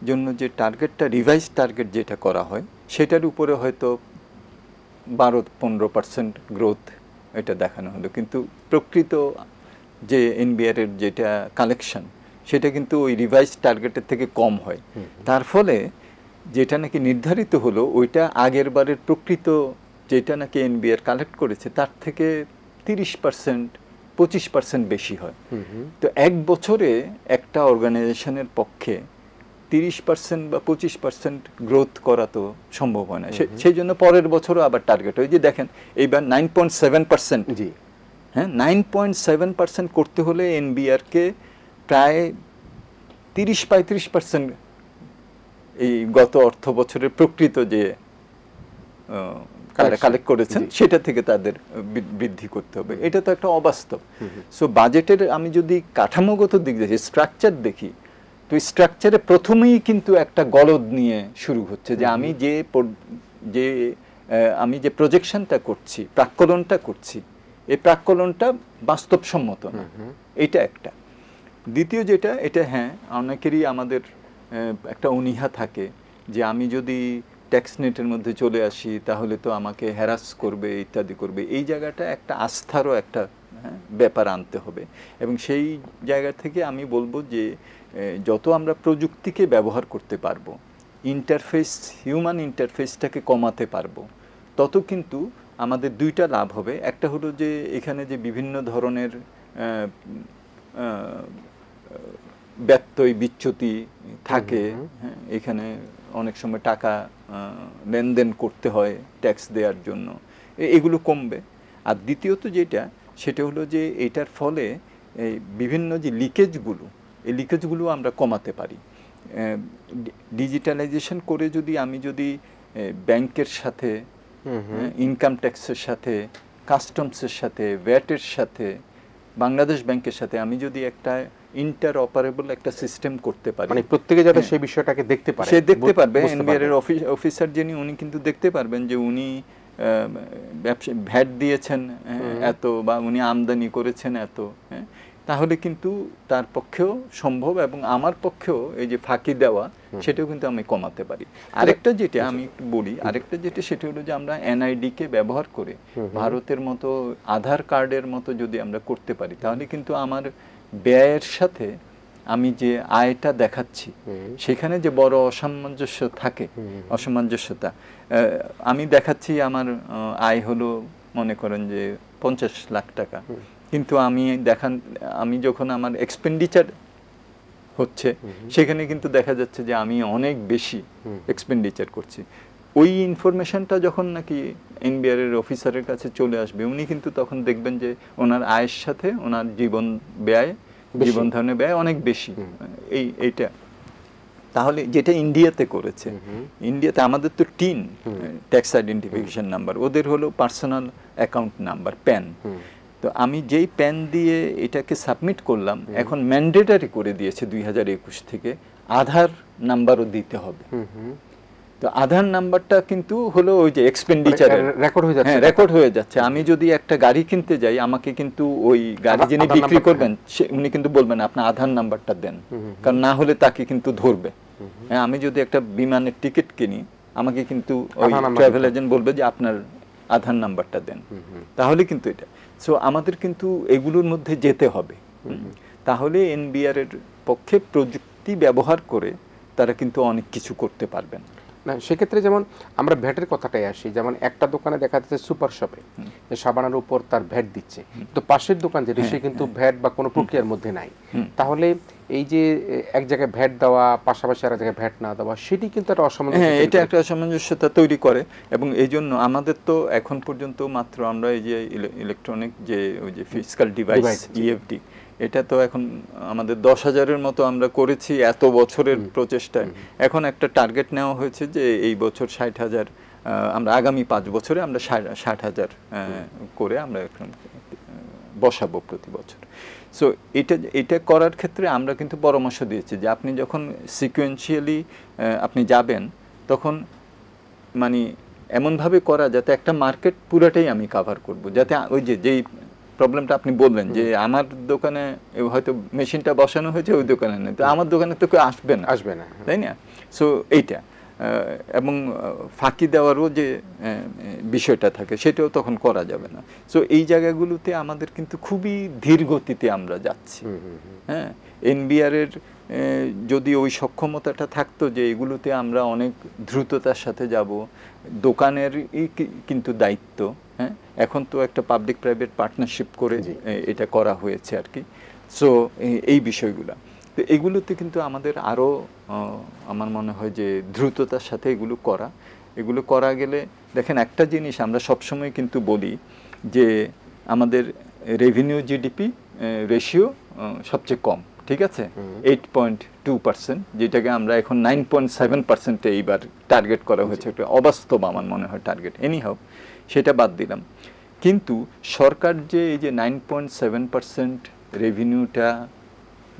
জন্য যে টার্গেটটা, রিভাইজ টার্গেট যেটা করা হয়, সেটার উপরে হয়তো 12-15% গ্রোথ এটা দেখানো হলো, কিন্তু প্রকৃত যে এনবিআর এর যেটা কালেকশন, সেটা কিন্তু ওই রিভাইজ টার্গেটের থেকে কম হয়। তার ফলে যেটা নাকি নির্ধারিত হলো, ওইটা আগের বারের প্রকৃত যেটা নাকি এনবিআর কালেক্ট করেছে তার থেকে 30%-25% বেশি হয়। তো এক বছরে একটা অর্গানাইজেশনের পক্ষে 30% বা 25% গ্রোথ করা তো সম্ভব হয় না। সেই জন্য পরের বছরও আবার টার্গেট হয়। যে দেখেন এইবার 9.7%, জি হ্যাঁ, 9.7% করতে হলে এনবিআরকে প্রায় 30-35% এই গত অর্থ বছরের প্রকৃত যে কালেক্ট করেছেন সেটা থেকে তাদের বৃদ্ধি করতে হবে। এটা তো একটা অবাস্তব। সো বাজেটের আমি যদি কাঠামোগত দিক দেখি, স্ট্রাকচার দেখি, তো স্ট্রাকচারে প্রথমেই কিন্তু একটা গলদ নিয়ে শুরু হচ্ছে যে আমি যে প্রজেকশনটা করছি, প্রাক্কলনটা করছি, এই প্রাক্কলনটা বাস্তবসম্মত না। এটা একটা। দ্বিতীয় যেটা, এটা হ্যাঁ অনেকেরই আমাদের একটা অনীহা থাকে যে আমি যদি ট্যাক্স নেটের মধ্যে চলে আসি তাহলে তো আমাকে হ্যারাস করবে, ইত্যাদি করবে। এই জায়গাটা একটা আস্থারও একটা ব্যাপার আনতে হবে। এবং সেই জায়গা থেকে আমি বলবো যে যত আমরা প্রযুক্তিকে ব্যবহার করতে পারবো, ইন্টারফেস, হিউম্যান ইন্টারফেসটাকে কমাতে পারবো, তত কিন্তু আমাদের দুইটা লাভ হবে। একটা হলো যে এখানে যে বিভিন্ন ধরনের ব্যত্যয় বিচ্যুতি থাকে, হ্যাঁ, এখানে অনেক সময় টাকা লেনদেন করতে হয় ট্যাক্স দেওয়ার জন্য, এগুলো কমবে। আর দ্বিতীয়ত যেটা, সেটা হলো যে এটার ফলে এই বিভিন্ন যে লিকেজগুলো, এই লিকেজগুলো আমরা কমাতে পারি। ডিজিটালাইজেশন করে আমি যদি ব্যাংকের সাথে, ইনকাম ট্যাক্সের সাথে, কাস্টমসের সাথে, ভ্যাটের সাথে, বাংলাদেশ ব্যাংকের সাথে আমি যদি একটা ইন্টার অপারেবল একটা সিস্টেম করতে পারি, মানে প্রত্যেকে যাতে সেই বিষয়টাকে দেখতে পারে, সে দেখতে পারবে। এনবিআর এর অফিসার যিনি, উনি কিন্তু দেখতে পারবেন যে উনি ভ্যাট দিয়েছেন এত, বা উনি আমদানি করেছেন এত, হ্যাঁ, তাহলে কিন্তু তার পক্ষেও সম্ভব, এবং আমার পক্ষেও এই যে ফাঁকি দেওয়া, সেটাও কিন্তু আমি কমাতে পারি। আরেকটা যেটা আমি একটু বলি, আরেকটা যেটা, সেটা হলো যে আমরা এনআইডি কে ব্যবহার করে ভারতের মতো আধার কার্ডের মতো যদি আমরা করতে পারি, তাহলে কিন্তু আমার ব্যয়ের সাথে আমি যে আয়টা দেখাচ্ছি সেখানে যে বড় অসামঞ্জস্য থাকে, অসামঞ্জস্যতা, আমি দেখাচ্ছি আমার আয় হলো মনে করেন যে 50 লাখ টাকা, কিন্তু আমি যখন আমার এক্সপেন্ডিচার হচ্ছে সেখানে কিন্তু দেখা যাচ্ছে যে আমি অনেক বেশি এক্সপেন্ডিচার করছি। ওই ইনফরমেশনটা যখন নাকি এনবিআর এর অফিসারের কাছে চলে আসবে, উনি কিন্তু তখন দেখবেন যে ওনার আয়ের সাথে ওনার জীবন ধারণের ব্যয় অনেক বেশি। এইটা তাহলে যেটা ইন্ডিয়াতে করেছে, ইন্ডিয়াতে আমাদের তো টিন, ট্যাক্স আইডেন্টিফিকেশন নাম্বার, ওদের হলো পার্সোনাল অ্যাকাউন্ট নাম্বার, প্যান। তো আমি যেই প্যান দিয়ে এটাকে সাবমিট করলাম, এখন ম্যান্ডেটারি করে দিয়েছে 2021 থেকে আধার নাম্বারও দিতে হবে। তো আধার নাম্বারটা কিন্তু হলো ওই যে এক্সপেন্ডিচারের রেকর্ড হয়ে যাচ্ছে। আমি যদি একটা গাড়ি কিনতে যাই, আমাকে কিন্তু ওই গাড়ি যিনি বিক্রি করবেন উনি কিন্তু বলবেন আপনার আধার নাম্বারটা দেন, কারণ না হলে তাকে কিন্তু ধরবে। আমি যদি একটা বিমানের টিকিট কিনি, আমাকে কিন্তু ওই ট্রাভেল এজেন্ট বলবে যে আপনার আধার নাম্বারটা দেন, তাহলে কিন্তু এটা। সো আমাদের কিন্তু এগুলোর মধ্যে যেতে হবে, তাহলে এনবিআর এর পক্ষে প্রযুক্তি ব্যবহার করে তারা কিন্তু অনেক কিছু করতে পারবেন। না সেক্ষেত্রে যেমন আমরা ভ্যাটের কথাটাই আসি, যেমন একটা দোকানে দেখা যাচ্ছে সুপার শপে যে সাবানের উপর তার ভ্যাট দিচ্ছে, তো পাশের দোকান যেটা সে কিন্তু ভ্যাট বা কোনো প্রক্রিয়ার মধ্যে নাই। তাহলে এই যে এক জায়গায় ভ্যাট দেওয়া পাশাপাশি আর এক জায়গায় ভ্যাট না দেওয়া, সেটি কিন্তু একটা অসামঞ্জস্য। হ্যাঁ, এটা একটা অসামঞ্জস্যতা তৈরি করে, এবং এই জন্য আমাদের তো এখন পর্যন্ত মাত্র আমরা এই যে ইলেকট্রনিক যে ওই যে ফিজিক্যাল ডিভাইস ইএফডি, এটা তো এখন আমাদের 10,000-এর মতো আমরা করেছি এত বছরের প্রচেষ্টায়। এখন একটা টার্গেট নেওয়া হয়েছে যে এই বছর 60,000, আমরা আগামী 5 বছরে আমরা 60,000 করে আমরা এখন বসাবো প্রতি বছর। সো এটা করার ক্ষেত্রে আমরা কিন্তু পরামর্শ দিয়েছি যে আপনি যখন সিকোয়েন্সিয়ালি আপনি যাবেন, তখন মানে এমনভাবে করা যাতে একটা মার্কেট পুরাটাই আমি কাভার করব, যাতে ওই যেই প্রবলেমটা আপনি বললেন যে আমার দোকানে হয়তো মেশিনটা বসানো হয়েছে, ওই দোকানে নেই, তো আমার দোকানে তো কেউ আসবে না, তাই না? সো এইটা এবং ফাঁকি দেওয়ারও যে বিষয়টা থাকে সেটাও তখন করা যাবে না। সো এই জায়গাগুলোতে আমাদের কিন্তু খুবই ধীর গতিতে আমরা যাচ্ছি। হ্যাঁ, এনবিআর-এর যদি ওই সক্ষমতাটা থাকতো যে এগুলোতে আমরা অনেক দ্রুততার সাথে যাব, দোকানের কিন্তু দায়িত্ব। হ্যাঁ, এখন তো একটা পাবলিক প্রাইভেট পার্টনারশিপ করে এটা করা হয়েছে আর কি। সো এই বিষয়গুলো তো এগুলোতে কিন্তু আমাদের আরও আমার মনে হয় যে দ্রুততার সাথে এগুলো করা গেলে, দেখেন একটা জিনিস আমরা সবসময় কিন্তু বলি যে আমাদের রেভিনিউ জিডিপি রেশিও সবচেয়ে কম, ঠিক আছে, 8.2%, যেটাকে আমরা এখন 9.7% এইবার টার্গেট করা হয়েছে। একটা অবাস্তব আমার মনে হয় টার্গেট, এনিহাও সেটা বাদ দিলাম। কিন্তু সরকার যে এই যে 9.7% রেভিনিউটা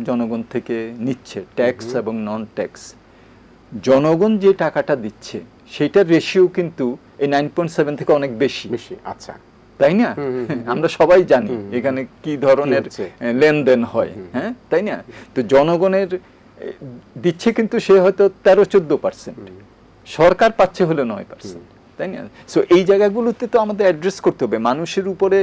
জনগণ থেকে নিচ্ছে, ট্যাক্স এবং নন ট্যাক্স, জনগণ যে টাকাটা দিচ্ছে সেটার রেশিও কিন্তু এই 9.7 থেকে অনেক বেশি। আচ্ছা, তাই না? আমরা সবাই জানি এখানে কি ধরনের লেনদেন হয়। হ্যাঁ, তাই না? তো জনগণের দিচ্ছে কিন্তু সে হয়তো 13-14%, সরকার পাচ্ছে হলো 9%, তাই না? সো এই জায়গাগুলোতে তো আমাদের অ্যাড্রেস করতে হবে। মানুষের উপরে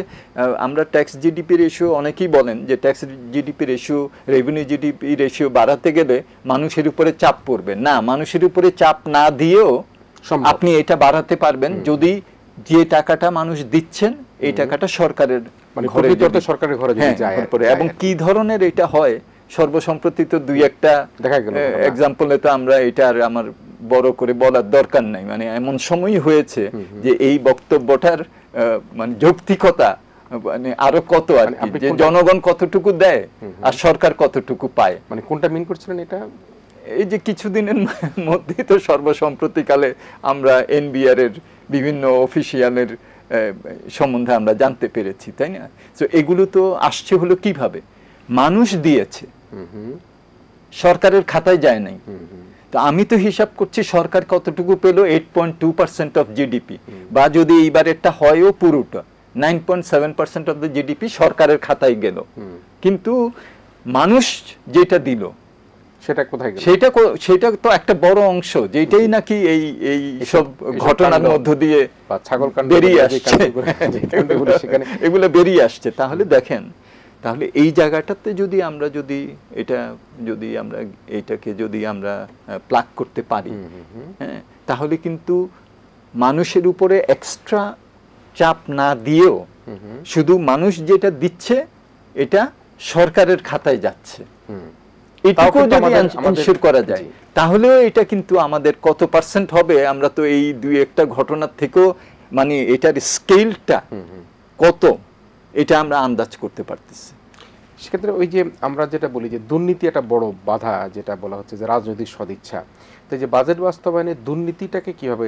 আমরা ট্যাক্স জিডিপি রেশিও, অনেকেই বলেন যে tax GDP ratio, revenue GDP ratio বাড়াতে গেলে মানুষের উপরে চাপ পড়বে না। মানুষের উপরে চাপ না দিয়েও আপনি এটা বাড়াতে পারবেন যদি যে টাকাটা মানুষ দিচ্ছেন এই টাকাটা সরকারের ঘরে যায়। এবং কি ধরনের এটা হয় সর্বসম্প্রতি তো দুই একটা দেখা গেল এক্সাম্পলে তো আমরা এটা আর আমার বড় করে বলার দরকার নাই। মানে এমন সময়ই হয়েছে যে এই বক্তব্যটার মানে যৌক্তিকতা মানে আরো কত আর কি, যে জনগণ কতটুকু দেয় আর সরকার কতটুকু পায়। মানে কোনটা মিন করছিলেন এটা? এই যে কিছুদিনের মধ্যেই তো সর্বসম্প্রতিকালে আমরা এনবিআর এর বিভিন্ন অফিসিয়ালের সম্বন্ধে আমরা জানতে পেরেছি, তাই না? তো এগুলো তো আসছে হলো কিভাবে, মানুষ দিয়েছে, সরকারের খাতায় যায় নাই। তো আমি তো হিসাব করছি সরকার কতটুকু পেল, 8.2% অফ জিডিপি, বা যদি এইবারেরটা হয়ও পুরোটা 9.7% অফ দ্য জিডিপি সরকারের খাতায় গেল, কিন্তু মানুষ যেটা দিল সেটা কোথায় গেল? সেটা তো একটা বড় অংশ, যেটাই নাকি এই সব ঘটনার মধ্য দিয়ে বেরিয়ে আসছে, এগুলো বেরিয়ে আসছে। তাহলে দেখেন, তাহলে এই জায়গাটাতে যদি আমরা এইটাকে যদি আমরা প্লাগ করতে পারি, হ্যাঁ, তাহলে কিন্তু মানুষের উপরে এক্সট্রা চাপ না দিয়েও শুধু মানুষ যেটা দিচ্ছে এটা সরকারের খাতায় যাচ্ছে, এটুকু যদি এনশিওর করা যায়, তাহলেও এটা কিন্তু আমাদের কত পার্সেন্ট হবে আমরা তো এই দুই একটা ঘটনার থেকেও মানে এটার স্কেলটা কত এটা আমরা আন্দাজ করতে পারতেছি। সেক্ষেত্রে ওই যে আমরা যেটা বলি যে দুর্নীতি একটা বড় বাধা, যেটা বলা হচ্ছে যে রাজনৈতিক সদিচ্ছা, তো যে বাজেট বাস্তবায়নে দুর্নীতিটাকে কিভাবে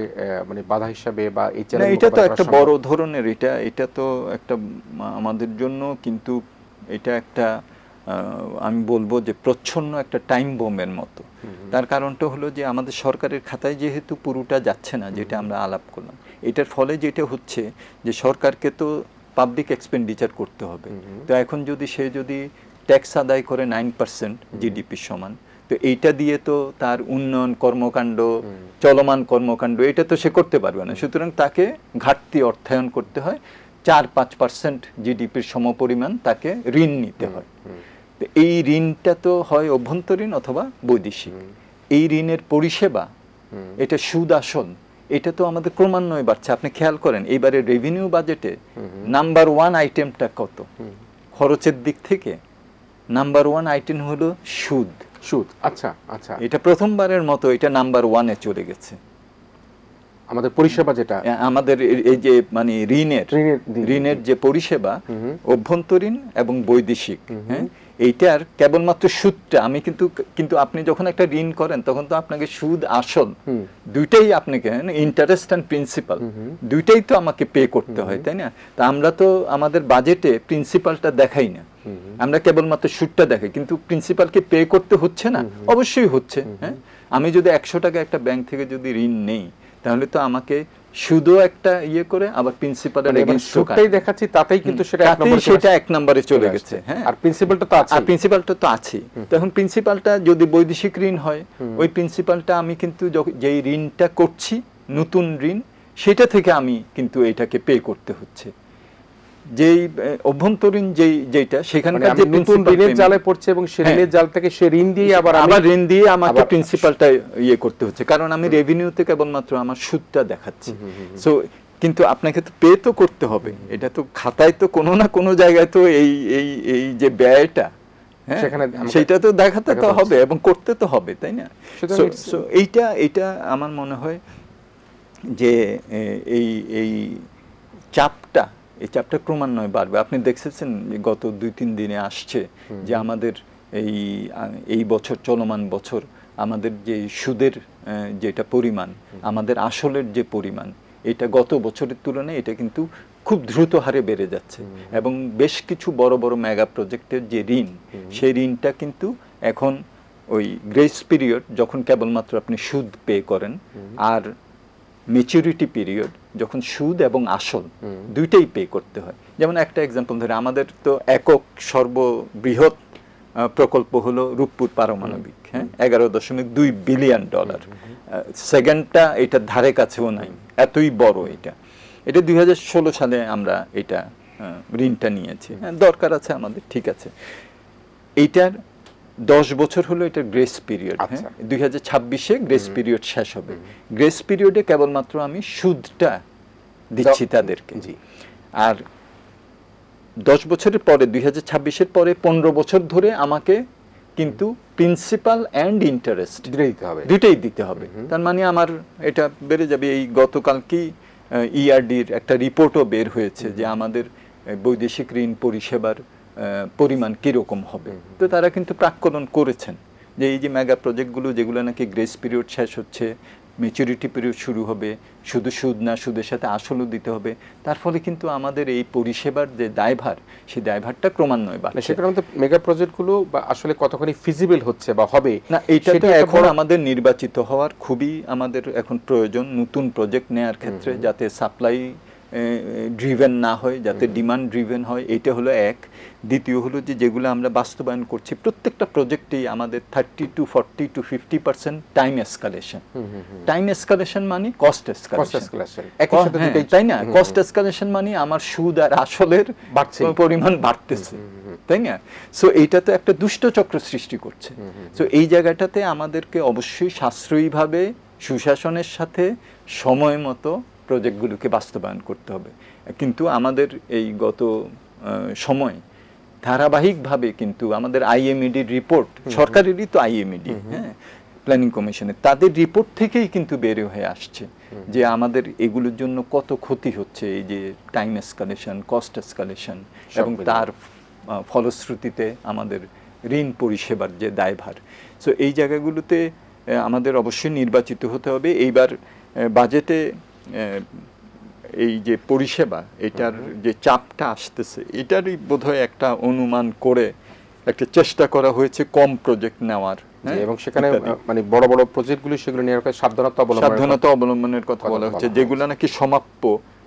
মানে বাধা হিসাবে বা এই চ্যালেঞ্জ, এটা তো একটা বড় ধরনের, এটা তো একটা আমাদের জন্য কিন্তু এটা একটা আমি বলবো যে প্রচ্ছন্ন একটা টাইম বোমের মতো। তার কারণটা হলো যে আমাদের সরকারের খাতায় যেহেতু পুরোটা যাচ্ছে না, যেটা আমরা আলাপ করলাম, এটার ফলে যেটা হচ্ছে যে সরকারকে তো পাবলিক এক্সপেন্ডিচার করতে হবে। তো এখন যদি সে ট্যাক্স আদায় করে 9% জিডিপির সমান, তো এইটা দিয়ে তো তার উন্নয়ন কর্মকাণ্ড, চলমান কর্মকাণ্ড এটা তো সে করতে পারবে না। সুতরাং তাকে ঘাটতি অর্থায়ন করতে হয়, 4-5% জিডিপির সমপরিমাণ তাকে ঋণ নিতে হয়। তো এই ঋণটা তো হয় অভ্যন্তরীণ অথবা বৈদেশিক। এই ঋণের পরিষেবা এটা সুদ আসল, এটা তো আমাদের ক্রমান্বয়ে বাড়ছে। আপনি খেয়াল করেন এইবারে রেভিনিউ বাজেটে নাম্বার 1 আইটেমটা কত খরচের দিক থেকে? নাম্বার 1 আইটেম হলো সুদ। সুদ, আচ্ছা আচ্ছা, এটা প্রথমবারের মতো এটা নাম্বার 1-এ চলে গেছে। আমাদের পরিষেবা যেটা আমাদের এই যে মানে ঋণের যে পরিষেবা অভ্যন্তরীণ এবং বৈদেশিক, হ্যাঁ, এইটার কেবলমাত্র সুদটা আমি কিন্তু আপনি যখন একটা ঋণ করেন তখন তো আপনাকে সুদ আসল দুইটাই আপনাকে, ইন্টারেস্ট অ্যান্ড প্রিন্সিপাল দুইটাই তো আমাকে পে করতে হয়, তাই না? তা আমরা তো আমাদের বাজেটে প্রিন্সিপালটা দেখাই না, আমরা কেবলমাত্র সুদটা দেখাই, কিন্তু প্রিন্সিপালকে পে করতে হচ্ছে না? অবশ্যই হচ্ছে। হ্যাঁ, আমি যদি 100 টাকা একটা ব্যাংক থেকে যদি ঋণ নেই তাহলে তো আমাকে শুধু একটা ইয়ে করে আবার প্রিন্সিপালের এগেইনস্ট সুদটাই দেখাচ্ছি, তাতেই কিন্তু সেটা এক নম্বরে চলে গেছে। হ্যাঁ, আর প্রিন্সিপালটা তো আছে, প্রিন্সিপালটা তো আছে। তখন প্রিন্সিপালটা যদি বৈদেশিক ঋণ হয়, ওই প্রিন্সিপালটা আমি কিন্তু যেই ঋণটা করছি নতুন ঋণ, সেটা থেকে আমি কিন্তু এটাকে পে করতে হচ্ছে। যেই অভ্যন্তরীণ যেটা সেখানকার যে নতুন ঋণের জালে পড়ছে এবং সেই ঋণের জাল থেকে সে ঋণ দিয়ে আবার ঋণ দিয়ে আমাকে প্রিন্সিপালটা ইয়ে করতে হচ্ছে, কারণ আমি রেভিনিউতে কেবলমাত্র আমার সুদটা দেখাচ্ছি। সো কিন্তু আপনাকে তো পে তো করতে হবে, এটা তো খাতায় তো কোনো না কোনো জায়গায় তো এই যে ব্যয়টা, হ্যাঁ, সেটা তো দেখাতে তো হবে এবং করতে তো হবে, তাই না? সো এইটা আমার মনে হয় যে এই চাপটা ক্রমান্বয়ে বাড়বে। আপনি দেখছেন গত 2-3 দিনে আসছে যে আমাদের এই বছর, চলমান বছর, আমাদের যে সুদের যেটা পরিমাণ, আমাদের আসলের যে পরিমাণ, এটা গত বছরের তুলনায় এটা কিন্তু খুব দ্রুত হারে বেড়ে যাচ্ছে। এবং বেশ কিছু বড় বড় মেগা প্রজেক্টের যে ঋণ, সেই ঋণটা কিন্তু এখন ওই গ্রেস পিরিয়ড যখন কেবলমাত্র আপনি সুদ পে করেন, আর ম্যাচুরিটি পিরিয়ড যখন সুদ এবং আসল দুইটাই পে করতে হয়। যেমন একটা এক্সাম্পল ধরে, আমাদের তো একক সর্ববৃহৎ প্রকল্প হলো রূপপুর পারমাণবিক, হ্যাঁ, $11.2 বিলিয়ন। সেকেন্ডটা এটার ধারে কাছেও নাই, এতই বড় এটা 2016 সালে আমরা এটা ঋণটা নিয়েছি। হ্যাঁ, দরকার আছে আমাদের, ঠিক আছে। এইটার 10 বছর হলো এটা গ্রেস পিরিয়ড। 2026-এ গ্রেস পিরিয়ড শেষ হবে। গ্রেস পিরিয়ডে কেবলমাত্র আমি সুদটা দিচ্ছি তাদেরকে, আর 10 বছরের পরে 2026-এর পরে 15 বছর ধরে আমাকে কিন্তু প্রিন্সিপাল অ্যান্ড ইন্টারেস্ট দুইটাই দিতে হবে। তার মানে আমার এটা বেড়ে যাবে। এই গতকালকেই ইআরডির একটা রিপোর্টও বের হয়েছে যে আমাদের বৈদেশিক ঋণ পরিষেবার পরিমাণ কিরকম হবে। তো তারা কিন্তু প্রাক্কলন করেছেন যে এই যে মেগা প্রজেক্টগুলো যেগুলো নাকি গ্রেস পিরিয়ড শেষ হচ্ছে, ম্যাচুরিটি পিরিয়ড শুরু হবে, শুধু সুদ না, সুদের সাথে আসলও দিতে হবে, তার ফলে কিন্তু আমাদের এই পরিষেবার যে দায়ভার, সেই দায়ভারটা ক্রমান্বয়ে বাড়ছে। সেটার মধ্যে মেগা প্রজেক্টগুলো আসলে কতখানি ফিজিবল হচ্ছে বা হবে না, এটা তো এখন আমাদের নির্বাচিত হওয়ার খুবই আমাদের এখন প্রয়োজন নতুন প্রজেক্ট নেওয়ার ক্ষেত্রে, যাতে সাপ্লাই ড্রিভেন না হয়, যাতে ডিমান্ড ড্রিভেন হয়। এটা হলো এক। দ্বিতীয় হলো যে যেগুলো আমরা বাস্তবায়ন করছি প্রত্যেকটা প্রজেক্টেই আমাদের 30 to 40 to 50% time escalation. Time escalation মানে কস্ট এসকালেশন, তাই না? কস্ট এসকালেশন মানে আমার সুদ আর আসলের পরিমাণ বাড়তেছে, তাই না? সো এইটা তো একটা দুষ্ট চক্র সৃষ্টি করছে। সো এই জায়গাটাতে আমাদেরকে অবশ্যই সাশ্রয়ীভাবে, সুশাসনের সাথে সময় মতো প্রজেক্টগুলোকে বাস্তবায়ন করতে হবে। কিন্তু আমাদের এই গত সময় ধারাবাহিকভাবে কিন্তু আমাদের আইএমইডির রিপোর্ট, সরকারেরই তো আইএমইডি, হ্যাঁ, প্ল্যানিং কমিশনের, তাদের রিপোর্ট থেকেই কিন্তু বের হয়ে আসছে যে আমাদের এগুলোর জন্য কত ক্ষতি হচ্ছে, এই যে টাইম এসকালেশন, কস্ট এসকালেশন, এবং তার ফলশ্রুতিতে আমাদের ঋণ পরিষেবার যে দায়ভার। সো এই জায়গাগুলোতে আমাদের অবশ্যই নির্বাচিত হতে হবে। এইবার বাজেটে এই যে পরিষেবা, এটার যে চাপটা আসতেছে, এটারই বোধহয় একটা অনুমান করে একটা চেষ্টা করা হয়েছে কম প্রজেক্ট নেওয়ার, এবং সেখানে মানে বড় বড় প্রজেক্টগুলো সেগুলো নেওয়ার সাবধানতা অবলম্বনের কথা বলা হচ্ছে। যেগুলো নাকি সমাপ্য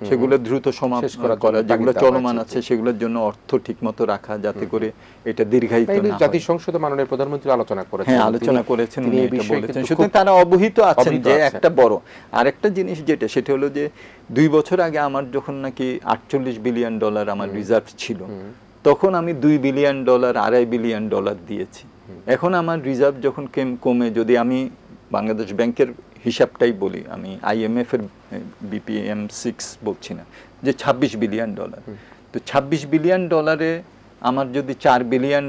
সেগুলো দ্রুত সমাপ্ত করা, যেগুলো চলমান আছে সেগুলোর জন্য অর্থ ঠিকমতো রাখা, যাতে করে এটা দীর্ঘায়িত না হয়। জাতীয় সংসদে মাননীয় প্রধানমন্ত্রী আলোচনা করেছেন, হ্যাঁ, আলোচনা করেছেন, উনি এটা বলেছেন। সুতরাং তারা অবহিত আছেন যে একটা বড় আরেকটা জিনিস যেটা, সেটা হলো যে 2 বছর আগে আমার যখন নাকি $48 বিলিয়ন আমার রিজার্ভ ছিল, তখন আমি $2 বিলিয়ন, $2.5 বিলিয়ন দিয়েছি। এখন আমার রিজার্ভ যখন কমে, যদি আমি বাংলাদেশ ব্যাংকের হিসাবটাই বলি, আমি IMF এর BPM6 বলছি না, যে $26 বিলিয়ন। তো $26 বিলিয়ন আমার যদি $4 বিলিয়ন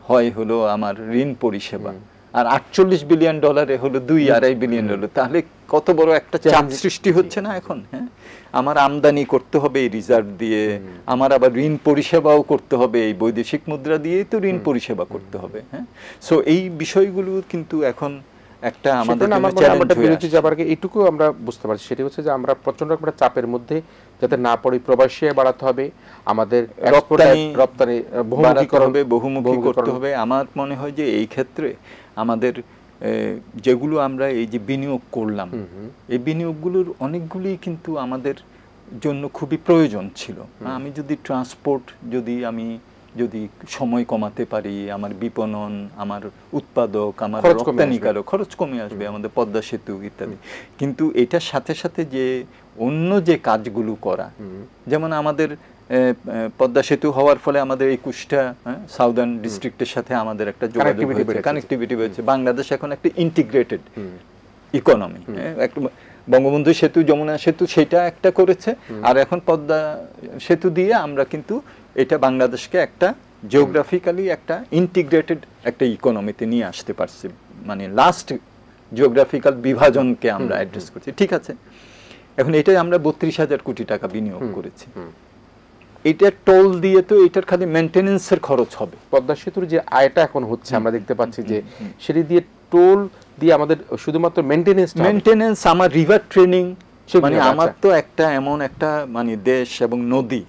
হয় হলো আমার ঋণ পরিষেবা, আর $48 বিলিয়ন হলো $2-2.5 বিলিয়ন, তাহলে কত বড় একটা চাপ সৃষ্টি হচ্ছে না এখন? হ্যাঁ, আমার আমদানি করতে হবে এই রিজার্ভ দিয়ে, আমার আবার ঋণ পরিষেবাও করতে হবে এই বৈদেশিক মুদ্রা দিয়েই তো ঋণ পরিষেবা করতে হবে। হ্যাঁ, সো এই বিষয়গুলো কিন্তু এখন একটা আমাদের বিরতি যাবার আগে এইটুকু আমরা বুঝতে পারছি, সেটা হচ্ছে যে আমরা প্রচন্ড একটা চাপের মধ্যে যাতে না পড়ি, প্রবাসী বাড়াতে হবে, আমাদের রপ্তানি বহুমুখী করতে হবে। আমার মনে হয় যে এই ক্ষেত্রে আমাদের যেগুলো আমরা এই যে বিনিয়োগ করলাম, এই বিনিয়োগগুলোর অনেকগুলি কিন্তু আমাদের জন্য খুবই প্রয়োজন ছিল। আমি যদি ট্রান্সপোর্ট যদি সময় কমাতে পারি, আমার বিপণন, আমার উৎপাদক, আমার রপ্তানিকারক খরচ কমে আসবে, আমাদের পদ্মা সেতু ইত্যাদি। কিন্তু এটার সাথে সাথে যে অন্য যে কাজগুলো করা, যেমন আমাদের পদ্মা সেতু হওয়ার ফলে আমাদের 21টা সাউদার্ন ডিস্ট্রিক্টের সাথে আমাদের একটা যোগাযোগ হয়েছে, কানেক্টিভিটি হয়েছে। বাংলাদেশ এখন একটা ইন্টিগ্রেটেড ইকোনমি, একটা বঙ্গবন্ধু সেতু, যমুনা সেতু সেটা একটা করেছে, আর এখন পদ্মা সেতু দিয়ে আমরা কিন্তু এটা বাংলাদেশকে একটা জিওগ্রাফিক্যালি একটা ইন্টিগ্রেটেড একটা ইকোনমিতে নিয়ে আসতে পারছি, মানে লাস্ট জিওগ্রাফিক্যাল বিভাজনকে আমরা অ্যাড্রেস করছি। ঠিক আছে, এখন এটাই আমরা 32,000 কোটি টাকা বিনিয়োগ করেছি। এটা টোল দিয়ে তো এটার খালি মেইনটেনেন্সের খরচ হবে। পদ্মা সেতুর যে আয়টা এখন হচ্ছে আমরা দেখতে পাচ্ছি যে সেটি দিয়ে টোল দিয়ে আমাদের শুধুমাত্র মেইনটেনেন্স, আমার রিভার ট্রেনিং, মানে আমার তো একটা এমন একটা মানে দেশ এবং নদী,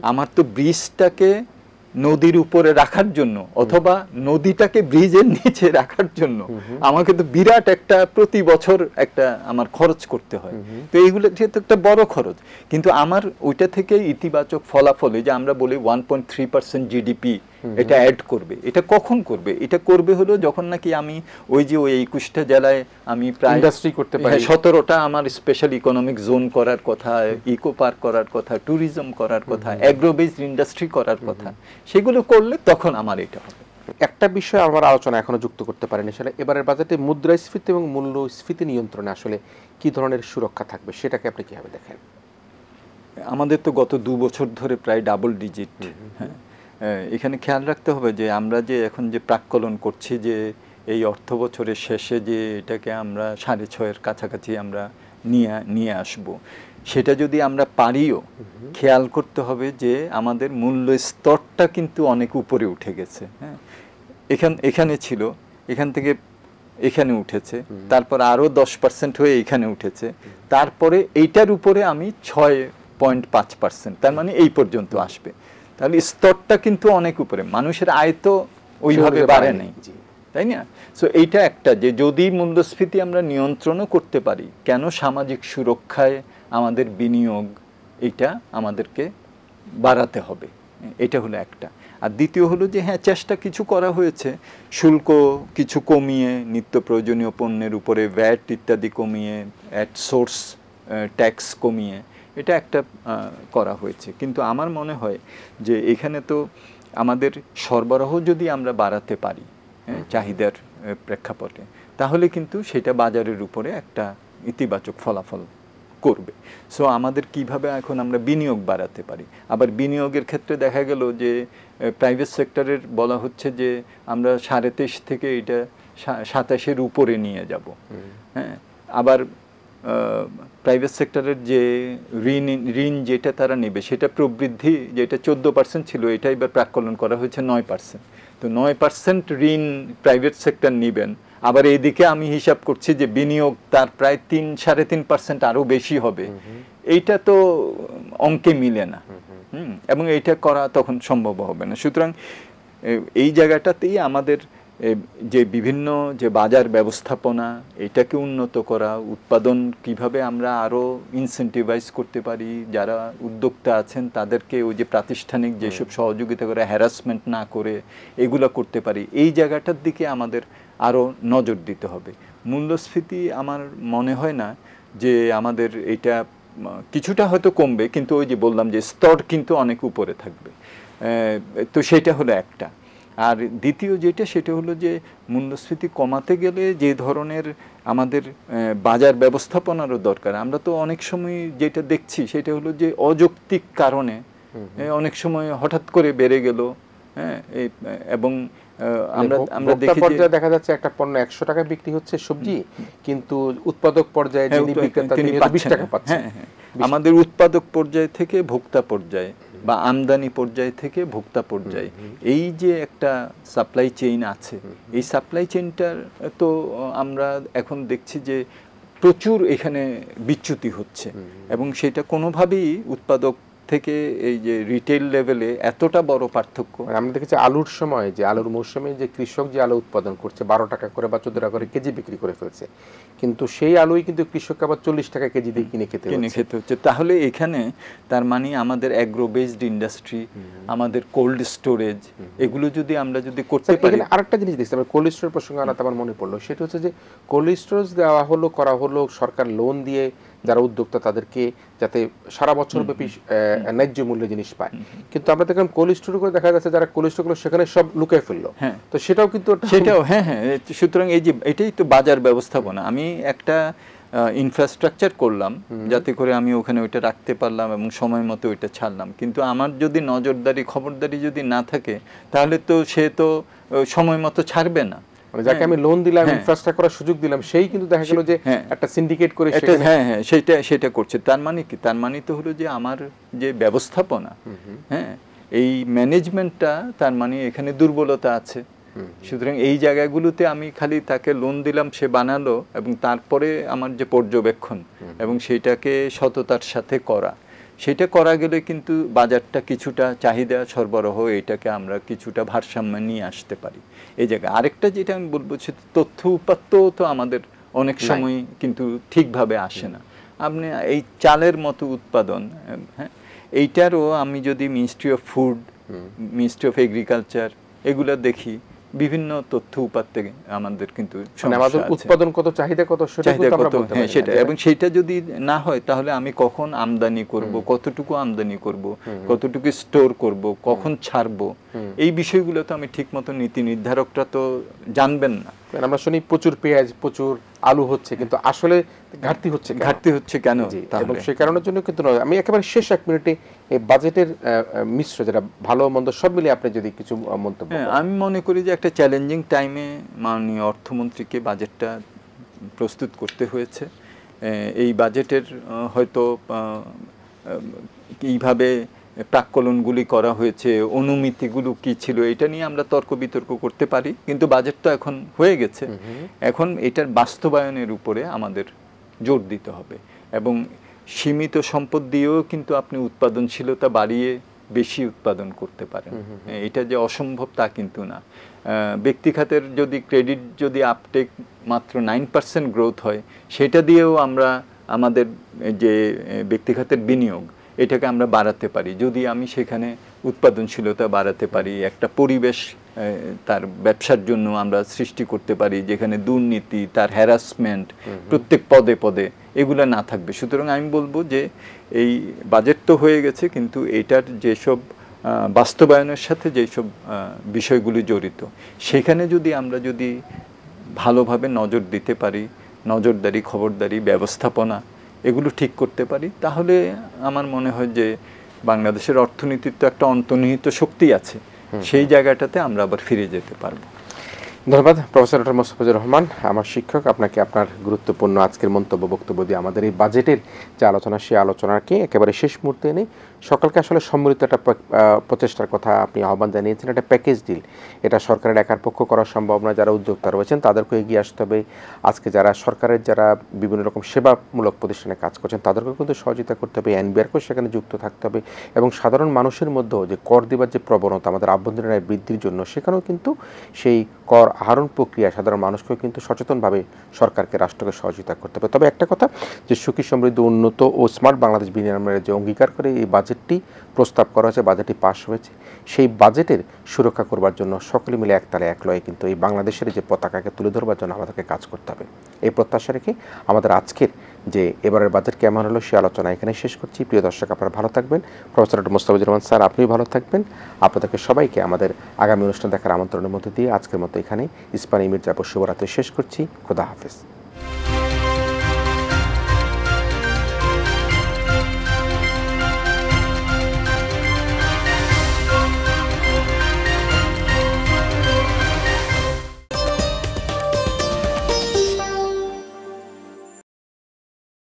আমার তো ব্রিজটাকে নদীর উপরে রাখার জন্য অথবা নদীটাকে ব্রিজের নিচে রাখার জন্য আমাকে তো বিরাট একটা প্রতি বছর একটা আমার খরচ করতে হয়। তো এইগুলো যেহেতু একটা বড় খরচ, কিন্তু আমার ওইটা থেকে ইতিবাচক ফলাফলে যে আমরা বলি 1.3% জিডিপি এটা অ্যাড করবে। এটা কখন করবে? এটা করবে হলো যখন নাকি আমি ওই যে ওই 21টা জেলায় আমি প্রায় ইন্ডাস্ট্রি করতে পারি, 17টা আমার স্পেশাল ইকোনমিক জোন করার কথা, ইকো পার্ক করার কথা, ট্যুরিজম করার কথা, অ্যাগ্রো বেসড ইন্ডাস্ট্রি করার কথা, সেগুলো করলে তখন আমার এটা হবে। একটা বিষয় আমার আলোচনা এখনো যুক্ত করতে পারেনি, সেটা এবারের বাজেটে মুদ্রাস্ফীতি এবং মূল্যস্ফীতি নিয়ন্ত্রণে আসলে কি ধরনের সুরক্ষা থাকবে, সেটাকে আপনি কিভাবে দেখেন? আমাদের তো গত 2 বছর ধরে প্রায় ডাবল ডিজিট। হ্যাঁ, এখানে খেয়াল রাখতে হবে যে আমরা যে এখন যে প্রাক্কলন করছি, যে এই অর্থ বছরের শেষে যে এটাকে আমরা 6.5-এর কাছাকাছি আমরা নিয়ে আসব, সেটা যদি আমরা পারিও, খেয়াল করতে হবে যে আমাদের মূল্য স্তরটা কিন্তু অনেক উপরে উঠে গেছে। হ্যাঁ, এখানে ছিল, এখান থেকে এখানে উঠেছে, তারপর আরও 10% হয়ে এখানে উঠেছে, তারপরে এইটার উপরে আমি 6.5%, তার মানে এই পর্যন্ত আসবে। তাহলে স্তরটা কিন্তু অনেক উপরে, মানুষের আয় তো ওইভাবে বাড়ে নাই, তাই না? সো এইটা একটা, যে যদি মূল্যস্ফীতি আমরা নিয়ন্ত্রণও করতে পারি, কেন সামাজিক সুরক্ষায় আমাদের বিনিয়োগ এটা আমাদেরকে বাড়াতে হবে, এটা হলো একটা। আর দ্বিতীয় হলো যে হ্যাঁ, চেষ্টা কিছু করা হয়েছে, শুল্ক কিছু কমিয়ে, নিত্য প্রয়োজনীয় পণ্যের উপরে ভ্যাট ইত্যাদি কমিয়ে, অ্যাট সোর্স ট্যাক্স কমিয়ে, এটা একটা করা হয়েছে। কিন্তু আমার মনে হয় যে এখানে তো আমাদের সরবরাহ যদি আমরা বাড়াতে পারি চাহিদার প্রেক্ষাপটে, তাহলে কিন্তু সেটা বাজারের উপরে একটা ইতিবাচক ফলাফল করবে। সো আমাদের কিভাবে এখন আমরা বিনিয়োগ বাড়াতে পারি। আবার বিনিয়োগের ক্ষেত্রে দেখা গেল যে প্রাইভেট সেক্টরের বলা হচ্ছে যে আমরা 23.5 থেকে এটা 27-এর উপরে নিয়ে যাব। হ্যাঁ, আবার প্রাইভেট সেক্টরের যে ঋণ যেটা তারা নেবে, সেটা প্রবৃদ্ধি যেটা 14% ছিল, এটা এবার প্রাক্কলন করা হয়েছে 9%। তো 9% ঋণ প্রাইভেট সেক্টর নেবেন, আবার এইদিকে আমি হিসাব করছি যে বিনিয়োগ তার প্রায় 3-3.5% আরও বেশি হবে। এইটা তো অঙ্কে মিলে না, এবং এইটা করা তখন সম্ভব হবে না। সুতরাং এই জায়গাটাতেই আমাদের যে বিভিন্ন যে বাজার ব্যবস্থাপনা, এটাকে উন্নত করা, উৎপাদন কিভাবে আমরা আরও ইনসেন্টিভাইজ করতে পারি, যারা উদ্যোক্তা আছেন তাদেরকে ওই যে প্রাতিষ্ঠানিক যেসব সহযোগিতা করে, হ্যারাসমেন্ট না করে এগুলো করতে পারি, এই জায়গাটার দিকে আমাদের আরও নজর দিতে হবে। মূল্যস্ফীতি আমার মনে হয় না যে আমাদের এটা কিছুটা হয়তো কমবে, কিন্তু ওই যে বললাম যে স্তর কিন্তু অনেক উপরে থাকবে। তো সেটা হলো একটা। আর দ্বিতীয় যেটা সেটা হলো যে মূল্যস্ফীতি কমাতে গেলে যে ধরনের আমাদের বাজার ব্যবস্থাপনারও দরকার। আমরা তো অনেক সময় যেটা দেখছি সেটা হলো যে অযৌক্তিক কারণে অনেক সময় হঠাৎ করে বেড়ে গেল, হ্যাঁ, এবং আমরা দেখি পর্যায়ে দেখা যাচ্ছে একটা পণ্য 100 টাকায় বিক্রি হচ্ছে সবজি, কিন্তু উৎপাদক পর্যায়ে যিনি বিক্রেতা তিনি 20 টাকা পাচ্ছেন। হ্যাঁ, আমাদের উৎপাদক পর্যায় থেকে ভোক্তা পর্যায়ে বা আমদানি পর্যায় থেকে ভোক্তা পর্যায়ে এই যে একটা সাপ্লাই চেইন আছে, এই সাপ্লাই চেইনটার তো আমরা এখন দেখছি যে প্রচুর এখানে বিচ্যুতি হচ্ছে এবং সেটা কোনোভাবেই উৎপাদক থেকে এই যে রিটেল লেভেলে এতটা বড় পার্থক্য। আমরা দেখেছি আলুর সময় যে আলুর মৌসুমে যে কৃষক যে আলু উৎপাদন করছে 12 টাকা করে বা 14 টাকা করে কেজি বিক্রি করে ফেলছে, কিন্তু সেই আলুই কিন্তু কৃষককে আবার 40 টাকা কেজি দিয়ে কিনে খেতে হচ্ছে। তাহলে এখানে তার মানে আমাদের অ্যাগ্রো বেসড ইন্ডাস্ট্রি, আমাদের কোল্ড স্টোরেজ, এগুলো যদি আমরা করতে পারি। আরেকটা জিনিস দেখছি আমরা কোল্ড স্টোরেজ প্রসঙ্গে আলাদা আমার মনে পড়লো, সেটা হচ্ছে যে কোল্ড স্টোরেজ দেওয়া হলো করা হলো সরকার লোন দিয়ে যারা উদ্যোক্তা তাদেরকে, যাতে সারা বছর ব্যাপী ন্যায্য মূল্যে জিনিস পায়। কিন্তু আমরা দেখলাম কোল্ড স্টোর করে দেখা যাচ্ছে যারা কোল্ড স্টোর সেখানে সব লুকিয়ে ফেললো। তো সেটাও কিন্তু হ্যাঁ, সুতরাং এই যে এটাই তো বাজার ব্যবস্থাপনা। আমি একটা ইনফ্রাস্ট্রাকচার করলাম যাতে করে আমি ওখানে ওইটা রাখতে পারলাম এবং সময় মতো ওইটা ছাড়লাম, কিন্তু আমার যদি নজরদারি খবরদারি যদি না থাকে তাহলে তো সে তো সময় মতো ছাড়বে না। যাকে আমি লোন দিলাম, ইনফ্রাস্ট্রাকচার করার সুযোগ দিলাম, সেই কিন্তু দেখা গেল যে একটা সিন্ডিকেট করে সেটা করছে। তার মানে কি? তার মানে তো হলো যে আমার যে ব্যবস্থাপনা, হ্যাঁ, এই ম্যানেজমেন্টটা তার মানে এখানে দুর্বলতা আছে। সুতরাং এই জায়গাগুলোতে আমি খালি তাকে লোন দিলাম, সে বানালো, এবং তারপরে আমার যে পর্যবেক্ষণ এবং সেটাকে সততার সাথে করা, সেটা করা গেলে কিন্তু বাজারটা কিছুটা চাহিদা সরবরাহ এটাকে আমরা কিছুটা ভারসাম্যে নিয়ে আসতে পারি। এই জায়গায় আরেকটা যেটা আমি বলবো, তথ্য উপাত্ত তো আমাদের অনেক সময় কিন্তু ঠিকভাবে আসে না। আপনি এই চালের মতো উৎপাদন, হ্যাঁ, এইটারও আমি যদি ministry of food, ministry of agriculture এগুলো দেখি, বিভিন্ন তথ্য উপাত্তে আমাদের কিন্তু উৎপাদন কত, চাহিদা কত, সেটা, এবং সেটা যদি না হয় তাহলে আমি কখন আমদানি করব, কতটুকু আমদানি করব, কতটুকু স্টোর করব, কখন ছাড়বো, এই বিষয়গুলো তো আমি ঠিক মতো নীতি নির্ধারকরা তো জানবেন না। আমরা শুনি প্রচুর পেঁয়াজ, প্রচুর আলু হচ্ছে, কিন্তু আসলে ঘাটতি হচ্ছে কেন? এবং সেই কারণের জন্য কিন্তু আমি একেবারে শেষ 1 মিনিটে এই বাজেটের মিশ্র যেটা ভালো মন্দ সব মিলিয়ে আপনি যদি কিছু মন্তব্য। আমি মনে করি যে একটা চ্যালেঞ্জিং টাইমে মাননীয় অর্থমন্ত্রীকে বাজেটটা প্রস্তুত করতে হয়েছে। এই বাজেটের হয়তো এইভাবে প্রাক্কলনগুলি করা হয়েছে, অনুমিতিগুলো কি ছিল, এটা নিয়ে আমরা তর্ক বিতর্ক করতে পারি, কিন্তু বাজেট তো এখন হয়ে গেছে। এখন এটার বাস্তবায়নের উপরে আমাদের জোর দিতে হবে, এবং সীমিত সম্পদ দিয়েও কিন্তু আপনি উৎপাদনশীলতা বাড়িয়ে বেশি উৎপাদন করতে পারেন। এটা যে অসম্ভব তা কিন্তু না। ব্যক্তি খাতের যদি ক্রেডিট যদি আপটেক মাত্র 9% গ্রোথ হয়, সেটা দিয়েও আমরা আমাদের যে ব্যক্তি খাতের বিনিয়োগ এটাকে আমরা বাড়াতে পারি, যদি আমি সেখানে উৎপাদনশীলতা বাড়াতে পারি, একটা পরিবেশ তার ব্যবসার জন্য আমরা সৃষ্টি করতে পারি যেখানে দুর্নীতি, তার হ্যারাসমেন্ট প্রত্যেক পদে পদে এগুলো না থাকবে। সুতরাং আমি বলবো যে এই বাজেট তো হয়ে গেছে, কিন্তু এটার যেসব বাস্তবায়নের সাথে যেসব বিষয়গুলি জড়িত, সেখানে যদি আমরা ভালোভাবে নজর দিতে পারি, নজরদারি, খবরদারি, ব্যবস্থাপনা এগুলো ঠিক করতে পারি, তাহলে আমার মনে হয় যে বাংলাদেশের অর্থনীতির তো একটা অন্তর্নিহিত শক্তি আছে, সেই জায়গাটাতে আমরা আবার ফিরে যেতে পারবো। ধন্যবাদ প্রফেসর ডক্টর মোস্তাফিজুর রহমান, আমার শিক্ষক। আপনাকে আপনার গুরুত্বপূর্ণ আজকের বক্তব্য দিয়ে আমাদের এই বাজেটের যে আলোচনা, সেই আলোচনাকে একেবারে শেষ মুহূর্তে এনে সকলকে আসলে সম্মিলিত একটা প্রচেষ্টার কথা আপনি আহ্বান জানিয়েছেন। একটা প্যাকেজ ডিল, এটা সরকারের একার পক্ষ করা সম্ভব না। যারা উদ্যোক্তা রয়েছেন তাদেরকেও এগিয়ে আসতে হবে। আজকে যারা সরকারের যারা বিভিন্ন রকম সেবামূলক প্রতিষ্ঠানে কাজ করছেন তাদেরকেও কিন্তু সহযোগিতা করতে হবে, এনবিআরকেও সেখানে যুক্ত থাকতে হবে, এবং সাধারণ মানুষের মধ্যেও যে কর দিবার যে প্রবণতা আমাদের আভ্যন্তরীণ আয় বৃদ্ধির জন্য, সেখানেও কিন্তু সেই কর আহরণ প্রক্রিয়া সাধারণ মানুষকেও কিন্তু সচেতনভাবে সরকারকে, রাষ্ট্রকে সহযোগিতা করতে হবে। তবে একটা কথা, যে সুখী সমৃদ্ধ উন্নত ও স্মার্ট বাংলাদেশ বিনির্মাণের যে অঙ্গীকার করে এই বাজেটটি প্রস্তাব করা হয়েছে, বাজেটটি পাশ হয়েছে, সেই বাজেটের সুরক্ষা করবার জন্য সকলে মিলে একতালে এক লয়ে কিন্তু এই বাংলাদেশের যে পতাকাকে তুলে ধরবার জন্য আমাদেরকে কাজ করতে হবে। এই প্রত্যাশা রেখে আমাদের আজকের যে এবারের বাজেট কেমন হলো সে আলোচনা এখানে শেষ করছি। প্রিয় দর্শক, আপনারা ভালো থাকবেন। Professor doctor Mostafizur Rahman sir, আপনিও ভালো থাকবেন। আপনাদেরকে সবাইকে আমাদের আগামী অনুষ্ঠান দেখার আমন্ত্রণের মধ্যে দিয়ে আজকের মতো এখানে ইস্পানি মির্জাপুর শুভরাত্রি শেষ করছি। খোদা হাফেজ।